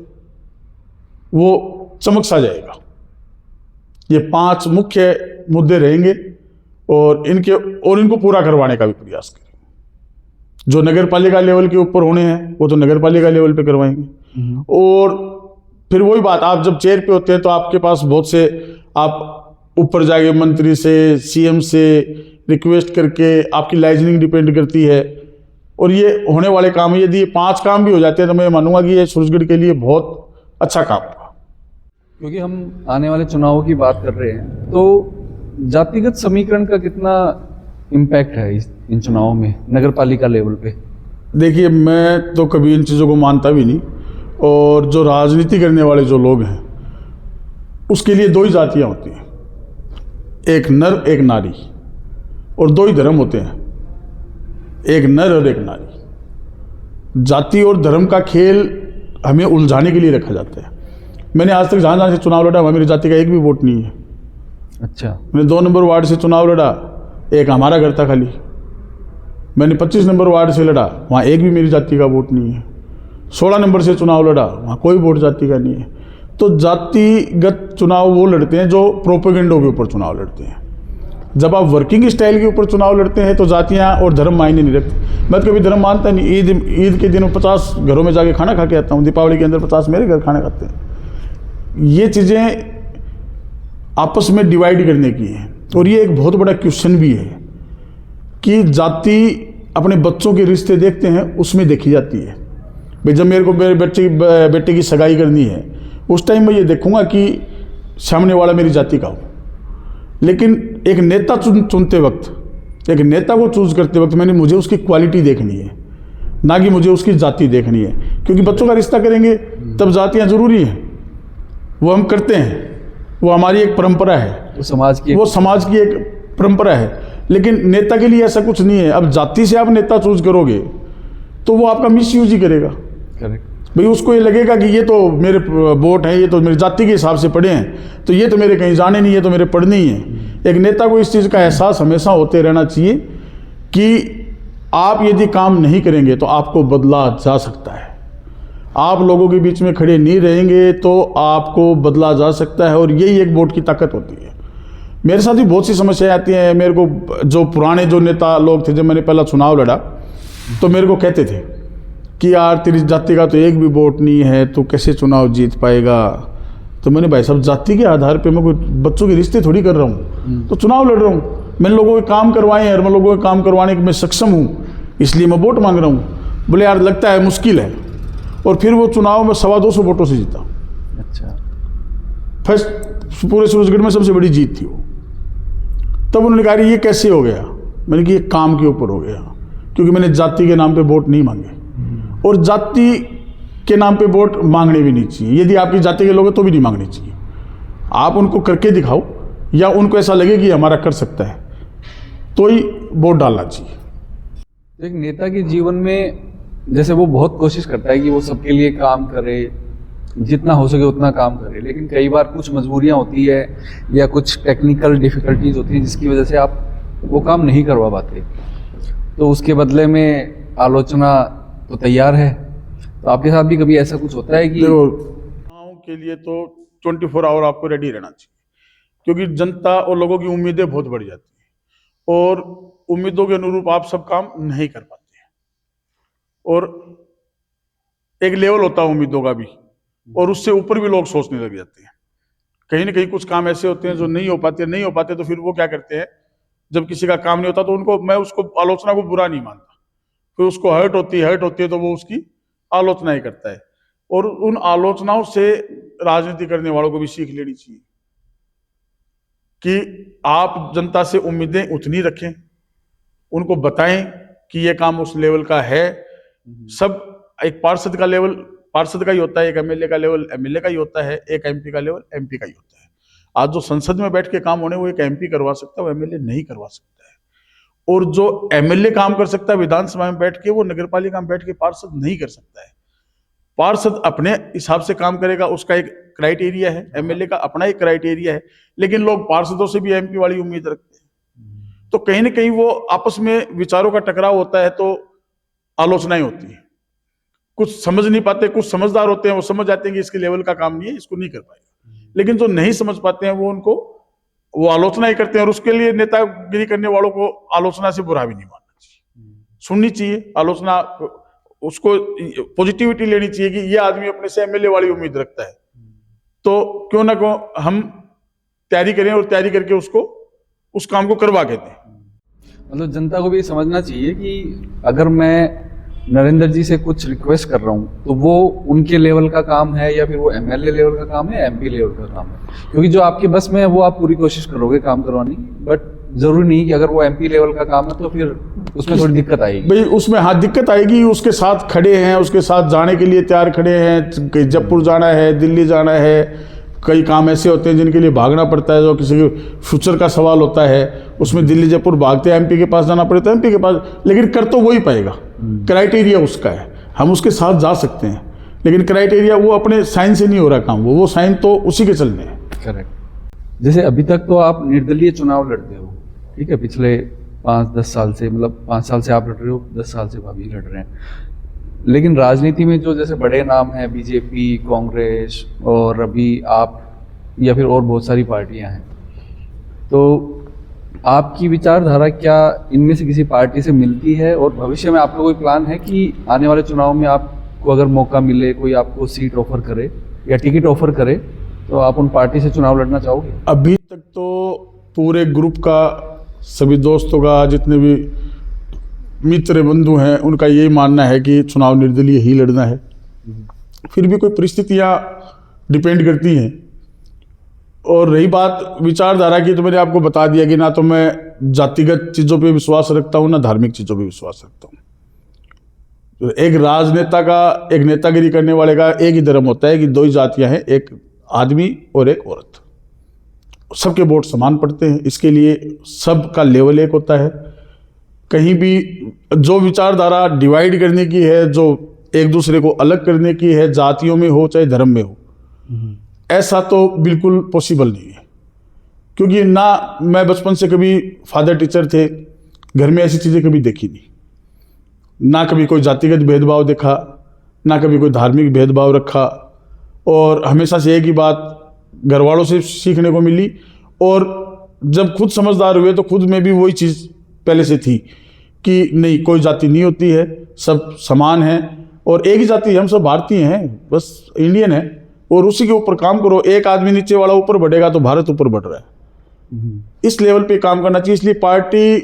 वो चमक सा जाएगा। ये 5 मुख्य मुद्दे रहेंगे और इनको पूरा करवाने का भी प्रयास करें। जो नगर पालिका लेवल के ऊपर होने हैं वो तो नगर पालिका लेवल पे करवाएंगे। और फिर वही बात, आप जब चेयर पे होते हैं तो आपके पास बहुत से, आप ऊपर जाके मंत्री से, सीएम से रिक्वेस्ट करके आपकी लाइजनिंग डिपेंड करती है। और ये होने वाले काम है, यदि ये 5 काम भी हो जाते हैं तो मैं मानूंगा कि ये सूरजगढ़ के लिए बहुत अच्छा काम होगा। क्योंकि हम आने वाले चुनावों की बात कर रहे हैं, तो जातिगत समीकरण का कितना इम्पैक्ट है इन चुनावों में नगर पालिका लेवल पे? देखिए, मैं तो कभी इन चीज़ों को मानता भी नहीं। और जो राजनीति करने वाले जो लोग हैं उसके लिए 2 ही जातियाँ होती हैं, एक नर एक नारी, और 2 ही धर्म होते हैं, एक नर और एक नारी। जाति और धर्म का खेल हमें उलझाने के लिए रखा जाता है। मैंने आज तक जहाँ से चुनाव लड़ा वहाँ मेरी जाति का एक भी वोट नहीं है। अच्छा। मैंने 2 नंबर वार्ड से चुनाव लड़ा, एक हमारा घर था खाली। मैंने 25 नंबर वार्ड से लड़ा, वहाँ एक भी मेरी जाति का वोट नहीं है। 16 नंबर से चुनाव लड़ा, वहाँ कोई वोट जाति का नहीं है। तो जातिगत चुनाव वो लड़ते हैं जो प्रोपेगेंडो के ऊपर चुनाव लड़ते हैं। जब आप वर्किंग स्टाइल के ऊपर चुनाव लड़ते हैं तो जातियाँ और धर्म मायने नहीं रखते। मैं तो कभी धर्म मानता नहीं। ईद के दिन 50 घरों में जाके खाना खा के आता हूँ, दीपावली के अंदर 50 मेरे घर खाना खाते हैं। ये चीज़ें आपस में डिवाइड करने की है। और ये एक बहुत बड़ा क्वेश्चन भी है कि जाति अपने बच्चों के रिश्ते देखते हैं, उसमें देखी जाती है। भाई जब मेरे को मेरे बेटे की सगाई करनी है, उस टाइम मैं ये देखूंगा कि सामने वाला मेरी जाति का हो। लेकिन एक नेता चुनते वक्त, एक नेता को चूज करते वक्त मुझे उसकी क्वालिटी देखनी है, ना कि मुझे उसकी जाति देखनी है। क्योंकि बच्चों का रिश्ता करेंगे तब जातियाँ जरूरी हैं, वो हम करते हैं, वो हमारी एक परंपरा है, वो समाज की एक परंपरा है। लेकिन नेता के लिए ऐसा कुछ नहीं है। अब जाति से आप नेता चूज करोगे तो वो आपका मिस यूज ही करेगा। करेक्ट। भाई उसको ये लगेगा कि ये तो मेरे वोट हैं, ये तो मेरी जाति के हिसाब से पढ़े हैं, तो ये तो मेरे कहीं जाने नहीं है, तो मेरे पढ़ने ही हैं। एक नेता को इस चीज़ का एहसास हमेशा होते रहना चाहिए कि आप यदि काम नहीं करेंगे तो आपको बदला जा सकता है। आप लोगों के बीच में खड़े नहीं रहेंगे तो आपको बदला जा सकता है। और यही एक वोट की ताकत होती है। मेरे साथ भी बहुत सी समस्याएं आती हैं। मेरे को जो पुराने जो नेता लोग थे, जब मैंने पहला चुनाव लड़ा तो मेरे को कहते थे कि यार तेरी जाति का तो एक भी वोट नहीं है, तो कैसे चुनाव जीत पाएगा। तो मैंने, भाई साहब, जाति के आधार पे मैं कोई बच्चों के रिश्ते थोड़ी कर रहा हूँ, तो चुनाव लड़ रहा हूँ। मैंने लोगों के काम करवाए हैं और मैं लोगों के काम करवाने में सक्षम हूँ, इसलिए मैं वोट मांग रहा हूँ। बोले यार लगता है मुश्किल है। और फिर वो चुनाव में 225 वोटों से जीता। अच्छा। फर्स्ट पूरे सूरजगढ़ में सबसे बड़ी जीत थी वो। तब उन्होंने कहा ये कैसे हो गया। मैंने कहा ये काम के ऊपर हो गया, क्योंकि मैंने जाति के नाम पे वोट नहीं मांगे। और जाति के नाम पे वोट मांगने भी नहीं चाहिए। यदि आपकी जाति के लोग हैं तो भी नहीं मांगने चाहिए। आप उनको करके दिखाओ, या उनको ऐसा लगे कि हमारा कर सकता है, तो ही वोट डालना चाहिए। एक नेता के जीवन में जैसे वो बहुत कोशिश करता है कि वो सबके लिए काम करे, जितना हो सके उतना काम करे, लेकिन कई बार कुछ मजबूरियां होती है या कुछ टेक्निकल डिफिकल्टीज होती है जिसकी वजह से आप वो काम नहीं करवा पाते, तो उसके बदले में आलोचना तो तैयार है। तो आपके साथ भी कभी ऐसा कुछ होता है कि चुनाव के लिए तो 24 आवर आपको रेडी रहना चाहिए, क्योंकि जनता और लोगों की उम्मीदें बहुत बढ़ जाती हैं और उम्मीदों के अनुरूप आप सब काम नहीं कर पाते हैं। और एक लेवल होता है उम्मीदों का भी, और उससे ऊपर भी लोग सोचने लग जाते हैं। कहीं ना कहीं कुछ काम ऐसे होते हैं जो नहीं हो पाते, तो फिर वो क्या करते हैं, जब किसी का काम नहीं होता तो उनको, मैं उसको आलोचना को बुरा नहीं मानता, फिर उसको हर्ट होती है तो वो उसकी आलोचना ही करता है। और उन आलोचनाओं से राजनीति करने वालों को भी सीख लेनी चाहिए कि आप जनता से उम्मीदें उतनी रखें, उनको बताएं कि ये काम उस लेवल का है। सब एक पार्षद का लेवल पार्षद का ही होता है, एक एमएलए का लेवल एमएलए का ही होता है, एक एमपी का लेवल एमपी का ही होता है। आज जो संसद में बैठ के काम होने वो एक एमपी करवा सकता है, वो एमएलए नहीं करवा सकता है। और जो एमएलए काम कर सकता है विधानसभा में बैठ के, वो नगर पालिका में बैठ के पार्षद नहीं कर सकता है। पार्षद अपने हिसाब से काम करेगा, उसका एक क्राइटेरिया है, एमएलए का अपना एक क्राइटेरिया है, लेकिन लोग पार्षदों से भी एमपी वाली उम्मीद रखते हैं। तो कहीं ना कहीं वो आपस में विचारों का टकराव होता है, तो आलोचनाएं होती है। कुछ समझ नहीं पाते, कुछ समझदार होते हैं, वो समझ जाते हैं कि इसके लेवल का काम नहीं है, इसको नहीं कर पाएगा। लेकिन जो नहीं समझ पाते हैं वो आलोचनाएं करते हैं, और उसके लिए नेतागिरी करने वालों को आलोचना से बुरा भी नहीं मानना चाहिए, सुननी चाहिए आलोचना, उसको पॉजिटिविटी लेनी चाहिए कि ये आदमी अपने से एमएलए वाली उम्मीद रखता है, तो क्यों ना क्यों हम तैयारी करें और तैयारी करके उसको उस काम को करवा के दें। मतलब जनता को भी समझना चाहिए कि अगर मैं नरेंद्र जी से कुछ रिक्वेस्ट कर रहा हूँ तो वो उनके लेवल का काम है, या फिर वो एमएलए लेवल का काम है, एमपी लेवल का काम है। क्योंकि जो आपकी बस में है वो आप पूरी कोशिश करोगे काम करवाने की, बट जरूरी नहीं कि अगर वो एमपी लेवल का काम है तो फिर उसमें थोड़ी दिक्कत आएगी। भाई उसमें हाँ दिक्कत आएगी, उसके साथ खड़े हैं, उसके साथ जाने के लिए तैयार खड़े हैं, कहीं जयपुर जाना है, दिल्ली जाना है, कई काम ऐसे होते हैं जिनके लिए भागना पड़ता है, जो किसी के फ्यूचर का सवाल होता है, उसमें दिल्ली जयपुर भागते हैं, एमपी के पास जाना पड़ता है, एमपी के पास, लेकिन कर तो वही पाएगा, क्राइटेरिया उसका है, हम उसके साथ जा सकते हैं, लेकिन क्राइटेरिया वो अपने साइन से नहीं हो रहा काम, वो साइन तो उसी के चलने हैं। करेक्ट। जैसे अभी तक तो आप निर्दलीय चुनाव लड़ते हो, ठीक है, पिछले 5-10 साल से, मतलब 5 साल से आप लड़ रहे हो, 10 साल से भाभी लड़ रहे हैं, लेकिन राजनीति में जो जैसे बड़े नाम हैं, बीजेपी, कांग्रेस और अभी आप, या फिर और बहुत सारी पार्टियां हैं, तो आपकी विचारधारा क्या इनमें से किसी पार्टी से मिलती है? और भविष्य में आपका कोई प्लान है कि आने वाले चुनाव में आपको अगर मौका मिले, कोई आपको सीट ऑफर करे या टिकट ऑफर करे, तो आप उन पार्टी से चुनाव लड़ना चाहोगे? अभी तक तो पूरे ग्रुप का, सभी दोस्तों का, जितने भी मित्र बंधु हैं, उनका यही मानना है कि चुनाव निर्दलीय ही लड़ना है। फिर भी कोई परिस्थितियां डिपेंड करती हैं, और रही बात विचारधारा की, तो मैंने आपको बता दिया कि ना तो मैं जातिगत चीज़ों पे विश्वास रखता हूँ, ना धार्मिक चीज़ों पे विश्वास रखता हूँ। तो एक राजनेता का, एक नेतागिरी करने वाले का एक ही धर्म होता है कि दो ही जातियाँ हैं, एक आदमी और एक औरत, सबके वोट समान पड़ते हैं, इसके लिए सबका लेवल एक होता है। कहीं भी जो विचारधारा डिवाइड करने की है, जो एक दूसरे को अलग करने की है, जातियों में हो चाहे धर्म में हो, ऐसा तो बिल्कुल पॉसिबल नहीं है। क्योंकि ना मैं बचपन से, कभी फादर टीचर थे, घर में ऐसी चीज़ें कभी देखी नहीं, ना कभी कोई जातिगत भेदभाव देखा, ना कभी कोई धार्मिक भेदभाव रखा, और हमेशा से एक ही बात घर वालों से सीखने को मिली, और जब खुद समझदार हुए तो खुद में भी वही चीज़ पहले से थी कि नहीं, कोई जाति नहीं होती है, सब समान है, और एक ही जाति, हम सब भारतीय हैं, बस इंडियन है, और उसी के ऊपर काम करो। एक आदमी नीचे वाला ऊपर बढ़ेगा तो भारत ऊपर बढ़ रहा है, इस लेवल पे काम करना चाहिए। इसलिए पार्टी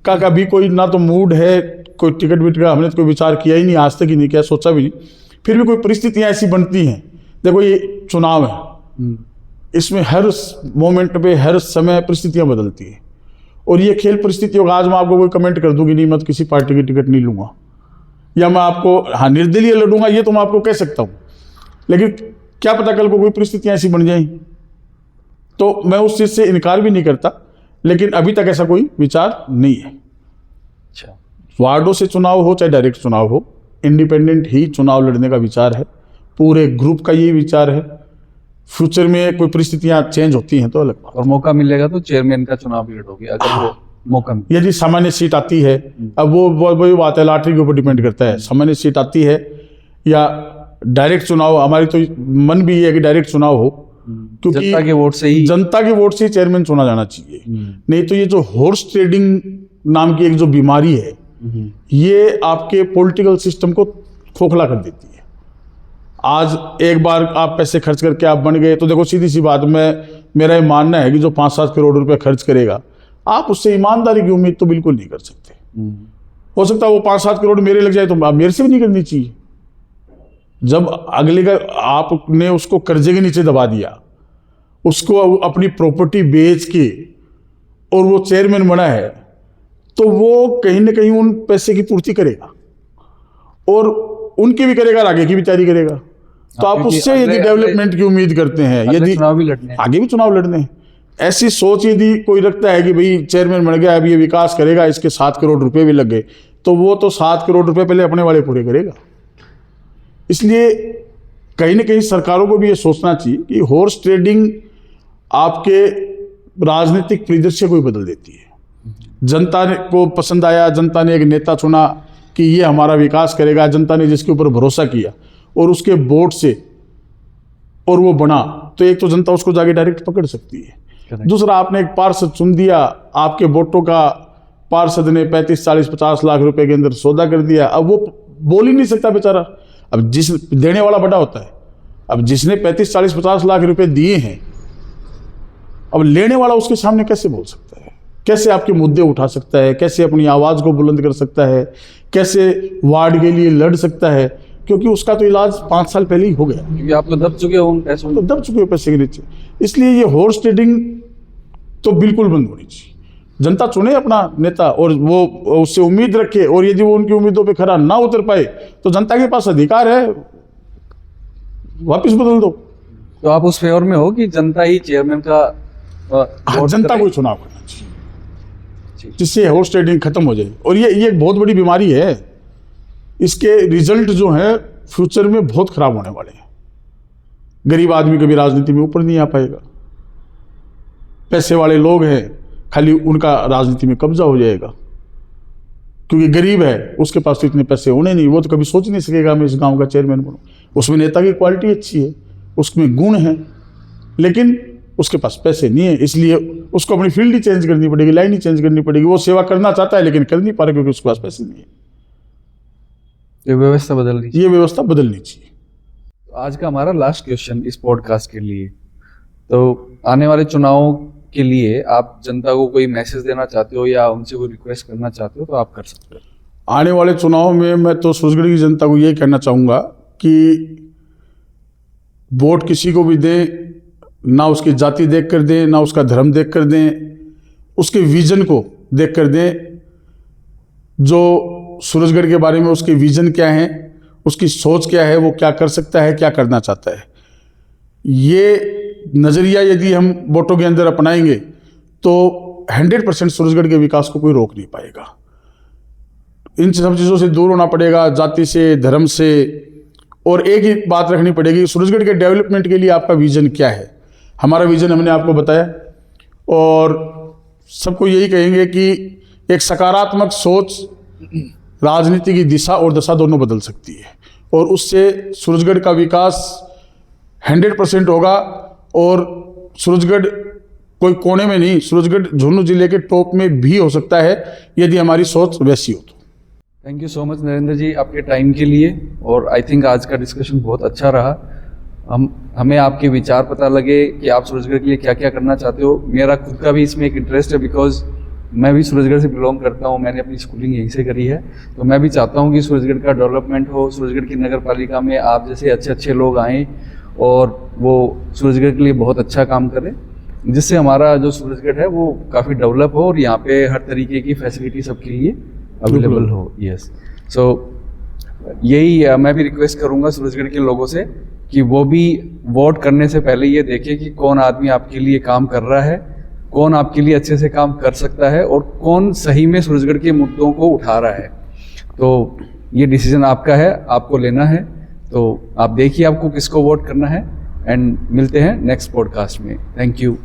का कभी कोई ना तो मूड है, कोई टिकट विट का हमने तो कोई विचार किया ही नहीं, आज तक ही नहीं किया, सोचा भी नहीं। फिर भी कोई परिस्थितियां ऐसी बनती हैं, देखो ये चुनाव है, इसमें हर मोमेंट पे, हर समय परिस्थितियां बदलती है, और ये खेल परिस्थितियों का, आज मैं आपको कोई कमेंट कर दूंगी नहीं, मैं तो किसी पार्टी की टिकट नहीं लूंगा, या मैं आपको हाँ निर्दलीय लड़ूंगा, ये तो मैं आपको कह सकता हूँ, लेकिन क्या पता कल को कोई परिस्थितियां ऐसी बन जाएं, तो मैं उस चीज़ से इनकार भी नहीं करता, लेकिन अभी तक ऐसा कोई विचार नहीं है। अच्छा, वार्डों से चुनाव हो चाहे डायरेक्ट चुनाव हो, इंडिपेंडेंट ही चुनाव लड़ने का विचार है, पूरे ग्रुप का यही विचार है। फ्यूचर में कोई परिस्थितियां चेंज होती हैं तो अलग बात। और मौका मिलेगा तो चेयरमैन का चुनाव भी लड़ोगे अगर वो मौका मिले? यदि सामान्य सीट आती है, अब वो वही बात है, लॉटरी के ऊपर डिपेंड करता है, सामान्य सीट आती है या डायरेक्ट चुनाव, हमारी तो मन भी ये है कि डायरेक्ट चुनाव हो, क्योंकि जनता के वोट से ही चेयरमैन चुना जाना चाहिए। नहीं तो ये जो हॉर्स ट्रेडिंग नाम की एक जो बीमारी है, ये आपके पॉलिटिकल सिस्टम को खोखला कर देती है। आज एक बार आप पैसे खर्च करके आप बन गए, तो देखो सीधी सी बात, मेरा ये मानना है कि जो 5-7 करोड़ रुपए खर्च करेगा, आप उससे ईमानदारी की उम्मीद तो बिल्कुल नहीं कर सकते। हो सकता है वो 5-7 करोड़ मेरे लग जाए, तो आप मेरे से भी नहीं करनी चाहिए। जब अगले का आपने उसको कर्जे के नीचे दबा दिया, उसको अपनी प्रॉपर्टी बेच के और वो चेयरमैन बना है, तो वो कहीं ना कहीं उन पैसे की पूर्ति करेगा, और उनकी भी करेगा और आगे की भी तैयारी करेगा। तो आप उससे यदि डेवलपमेंट की उम्मीद करते हैं, यदि चुनाव भी लड़ने आगे भी चुनाव लड़ने हैं, ऐसी सोच यदि कोई रखता है कि भाई चेयरमैन बन गया, अब ये विकास करेगा, इसके 7 करोड़ रुपए भी लग गए, तो वो तो 7 करोड़ रुपए पहले अपने वाले पूरे करेगा। इसलिए कहीं ना कहीं सरकारों को भी ये सोचना चाहिए कि हॉर्स ट्रेडिंग आपके राजनीतिक परिदृश्य को ही बदल देती है। जनता ने को पसंद आया, जनता ने एक नेता चुना कि ये हमारा विकास करेगा, जनता ने जिसके ऊपर भरोसा किया और उसके वोट से और वो बना, तो एक तो जनता उसको जाके डायरेक्ट पकड़ सकती है। दूसरा, आपने एक पार्षद चुन दिया, आपके वोटों का पार्षद ने 35, 40, 50 लाख रुपए के अंदर सौदा कर दिया। अब वो बोल ही नहीं सकता बेचारा। अब जिस देने वाला बड़ा होता है, अब जिसने 35, 40, 50 लाख रुपए दिए हैं, अब लेने वाला उसके सामने कैसे बोल सकता है, कैसे आपके मुद्दे उठा सकता है, कैसे अपनी आवाज़ को बुलंद कर सकता है, कैसे वार्ड के लिए लड़ सकता है, क्योंकि उसका तो इलाज 5 साल पहले ही हो गया, क्योंकि आप तो दब चुके हो उन पैसों में। तो दब चुके हो पैसे के नीचे। इसलिए ये हॉर्स ट्रेडिंग तो बिल्कुल बंद होनी चाहिए। जनता चुने अपना नेता और वो उससे उम्मीद रखे, और यदि वो उनकी उम्मीदों पे खरा ना उतर पाए तो जनता के पास अधिकार है, वापस बदल दो। तो आप उस फेवर में हो कि जनता ही चेयरमैन का वोट जनता करे? को चुनाव करना चाहिए, जिससे हॉर्स ट्रेडिंग खत्म हो जाए। और ये एक बहुत बड़ी बीमारी है, इसके रिजल्ट जो है फ्यूचर में बहुत खराब होने वाले हैं। गरीब आदमी कभी राजनीति में ऊपर नहीं आ पाएगा, पैसे वाले लोग हैं खाली उनका राजनीति में कब्जा हो जाएगा, क्योंकि गरीब है उसके पास तो इतने पैसे होने नहीं, वो तो कभी सोच नहीं सकेगा मैं इस गांव का चेयरमैन बनूं। उसमें नेता की क्वालिटी अच्छी है, उसमें गुण है, लेकिन उसके पास पैसे नहीं है, इसलिए उसको अपनी फील्ड ही चेंज करनी पड़ेगी, लाइन ही चेंज करनी पड़ेगी। वो सेवा करना चाहता है लेकिन कर नहीं पा रहा क्योंकि उसके पास पैसे नहीं है। ये व्यवस्था बदलनी चाहिए। ये व्यवस्था बदलनी चाहिए। आज का हमारा लास्ट क्वेश्चन इस पॉडकास्ट के लिए, तो आने वाले चुनावों के लिए आप जनता को कोई मैसेज देना चाहते हो या उनसे कोई रिक्वेस्ट करना चाहते हो तो आप कर सकते हो। आने वाले चुनाव में मैं तो सूरजगढ़ की जनता को ये कहना चाहूँगा कि वोट किसी को भी दें, ना उसकी जाति देख कर दें, ना उसका धर्म देख कर दें, उसके विजन को देख कर दें। जो सूरजगढ़ के बारे में उसके विजन क्या है, उसकी सोच क्या है, वो क्या कर सकता है, क्या करना चाहता है, ये नज़रिया यदि हम वोटों के अंदर अपनाएंगे तो 100% सूरजगढ़ के विकास को कोई रोक नहीं पाएगा। इन सब चीज़ों से दूर होना पड़ेगा, जाति से, धर्म से, और एक ही बात रखनी पड़ेगी, सूरजगढ़ के डेवलपमेंट के लिए आपका विजन क्या है। हमारा विजन हमने आपको बताया, और सबको यही कहेंगे कि एक सकारात्मक सोच राजनीति की दिशा और दशा दोनों बदल सकती है, और उससे सूरजगढ़ का विकास 100% होगा। और सूरजगढ़ कोई कोने में नहीं, सूरजगढ़ झुंझुनू जिले के टॉप में भी हो सकता है यदि हमारी सोच वैसी हो तो। Thank you so much Narendra ji आपके टाइम के लिए, और आई थिंक आज का डिस्कशन बहुत अच्छा रहा। हमें आपके विचार पता लगे कि आप सूरजगढ़ के लिए क्या क्या करना चाहते हो। मेरा खुद का भी इसमें एक इंटरेस्ट है, बिकॉज मैं भी सूरजगढ़ से बिलोंग करता हूँ, मैंने अपनी स्कूलिंग यहीं से करी है, तो मैं भी चाहता हूँ कि सूरजगढ़ का डेवलपमेंट हो, सूरजगढ़ की नगर पालिका में आप जैसे अच्छे अच्छे लोग आएँ और वो सूरजगढ़ के लिए बहुत अच्छा काम करें, जिससे हमारा जो सूरजगढ़ है वो काफ़ी डेवलप हो और यहाँ पे हर तरीके की फैसिलिटी सबके लिए अवेलेबल हो। यस, सो यही मैं भी रिक्वेस्ट करूँगा सूरजगढ़ के लोगों से कि वो भी वोट करने से पहले ये देखें कि कौन आदमी आपके लिए काम कर रहा है, कौन आपके लिए अच्छे से काम कर सकता है, और कौन सही में सूरजगढ़ के मुद्दों को उठा रहा है। तो ये डिसीजन आपका है, आपको लेना है, तो आप देखिए आपको किसको वोट करना है। एंड मिलते हैं नेक्स्ट पॉडकास्ट में। Thank you.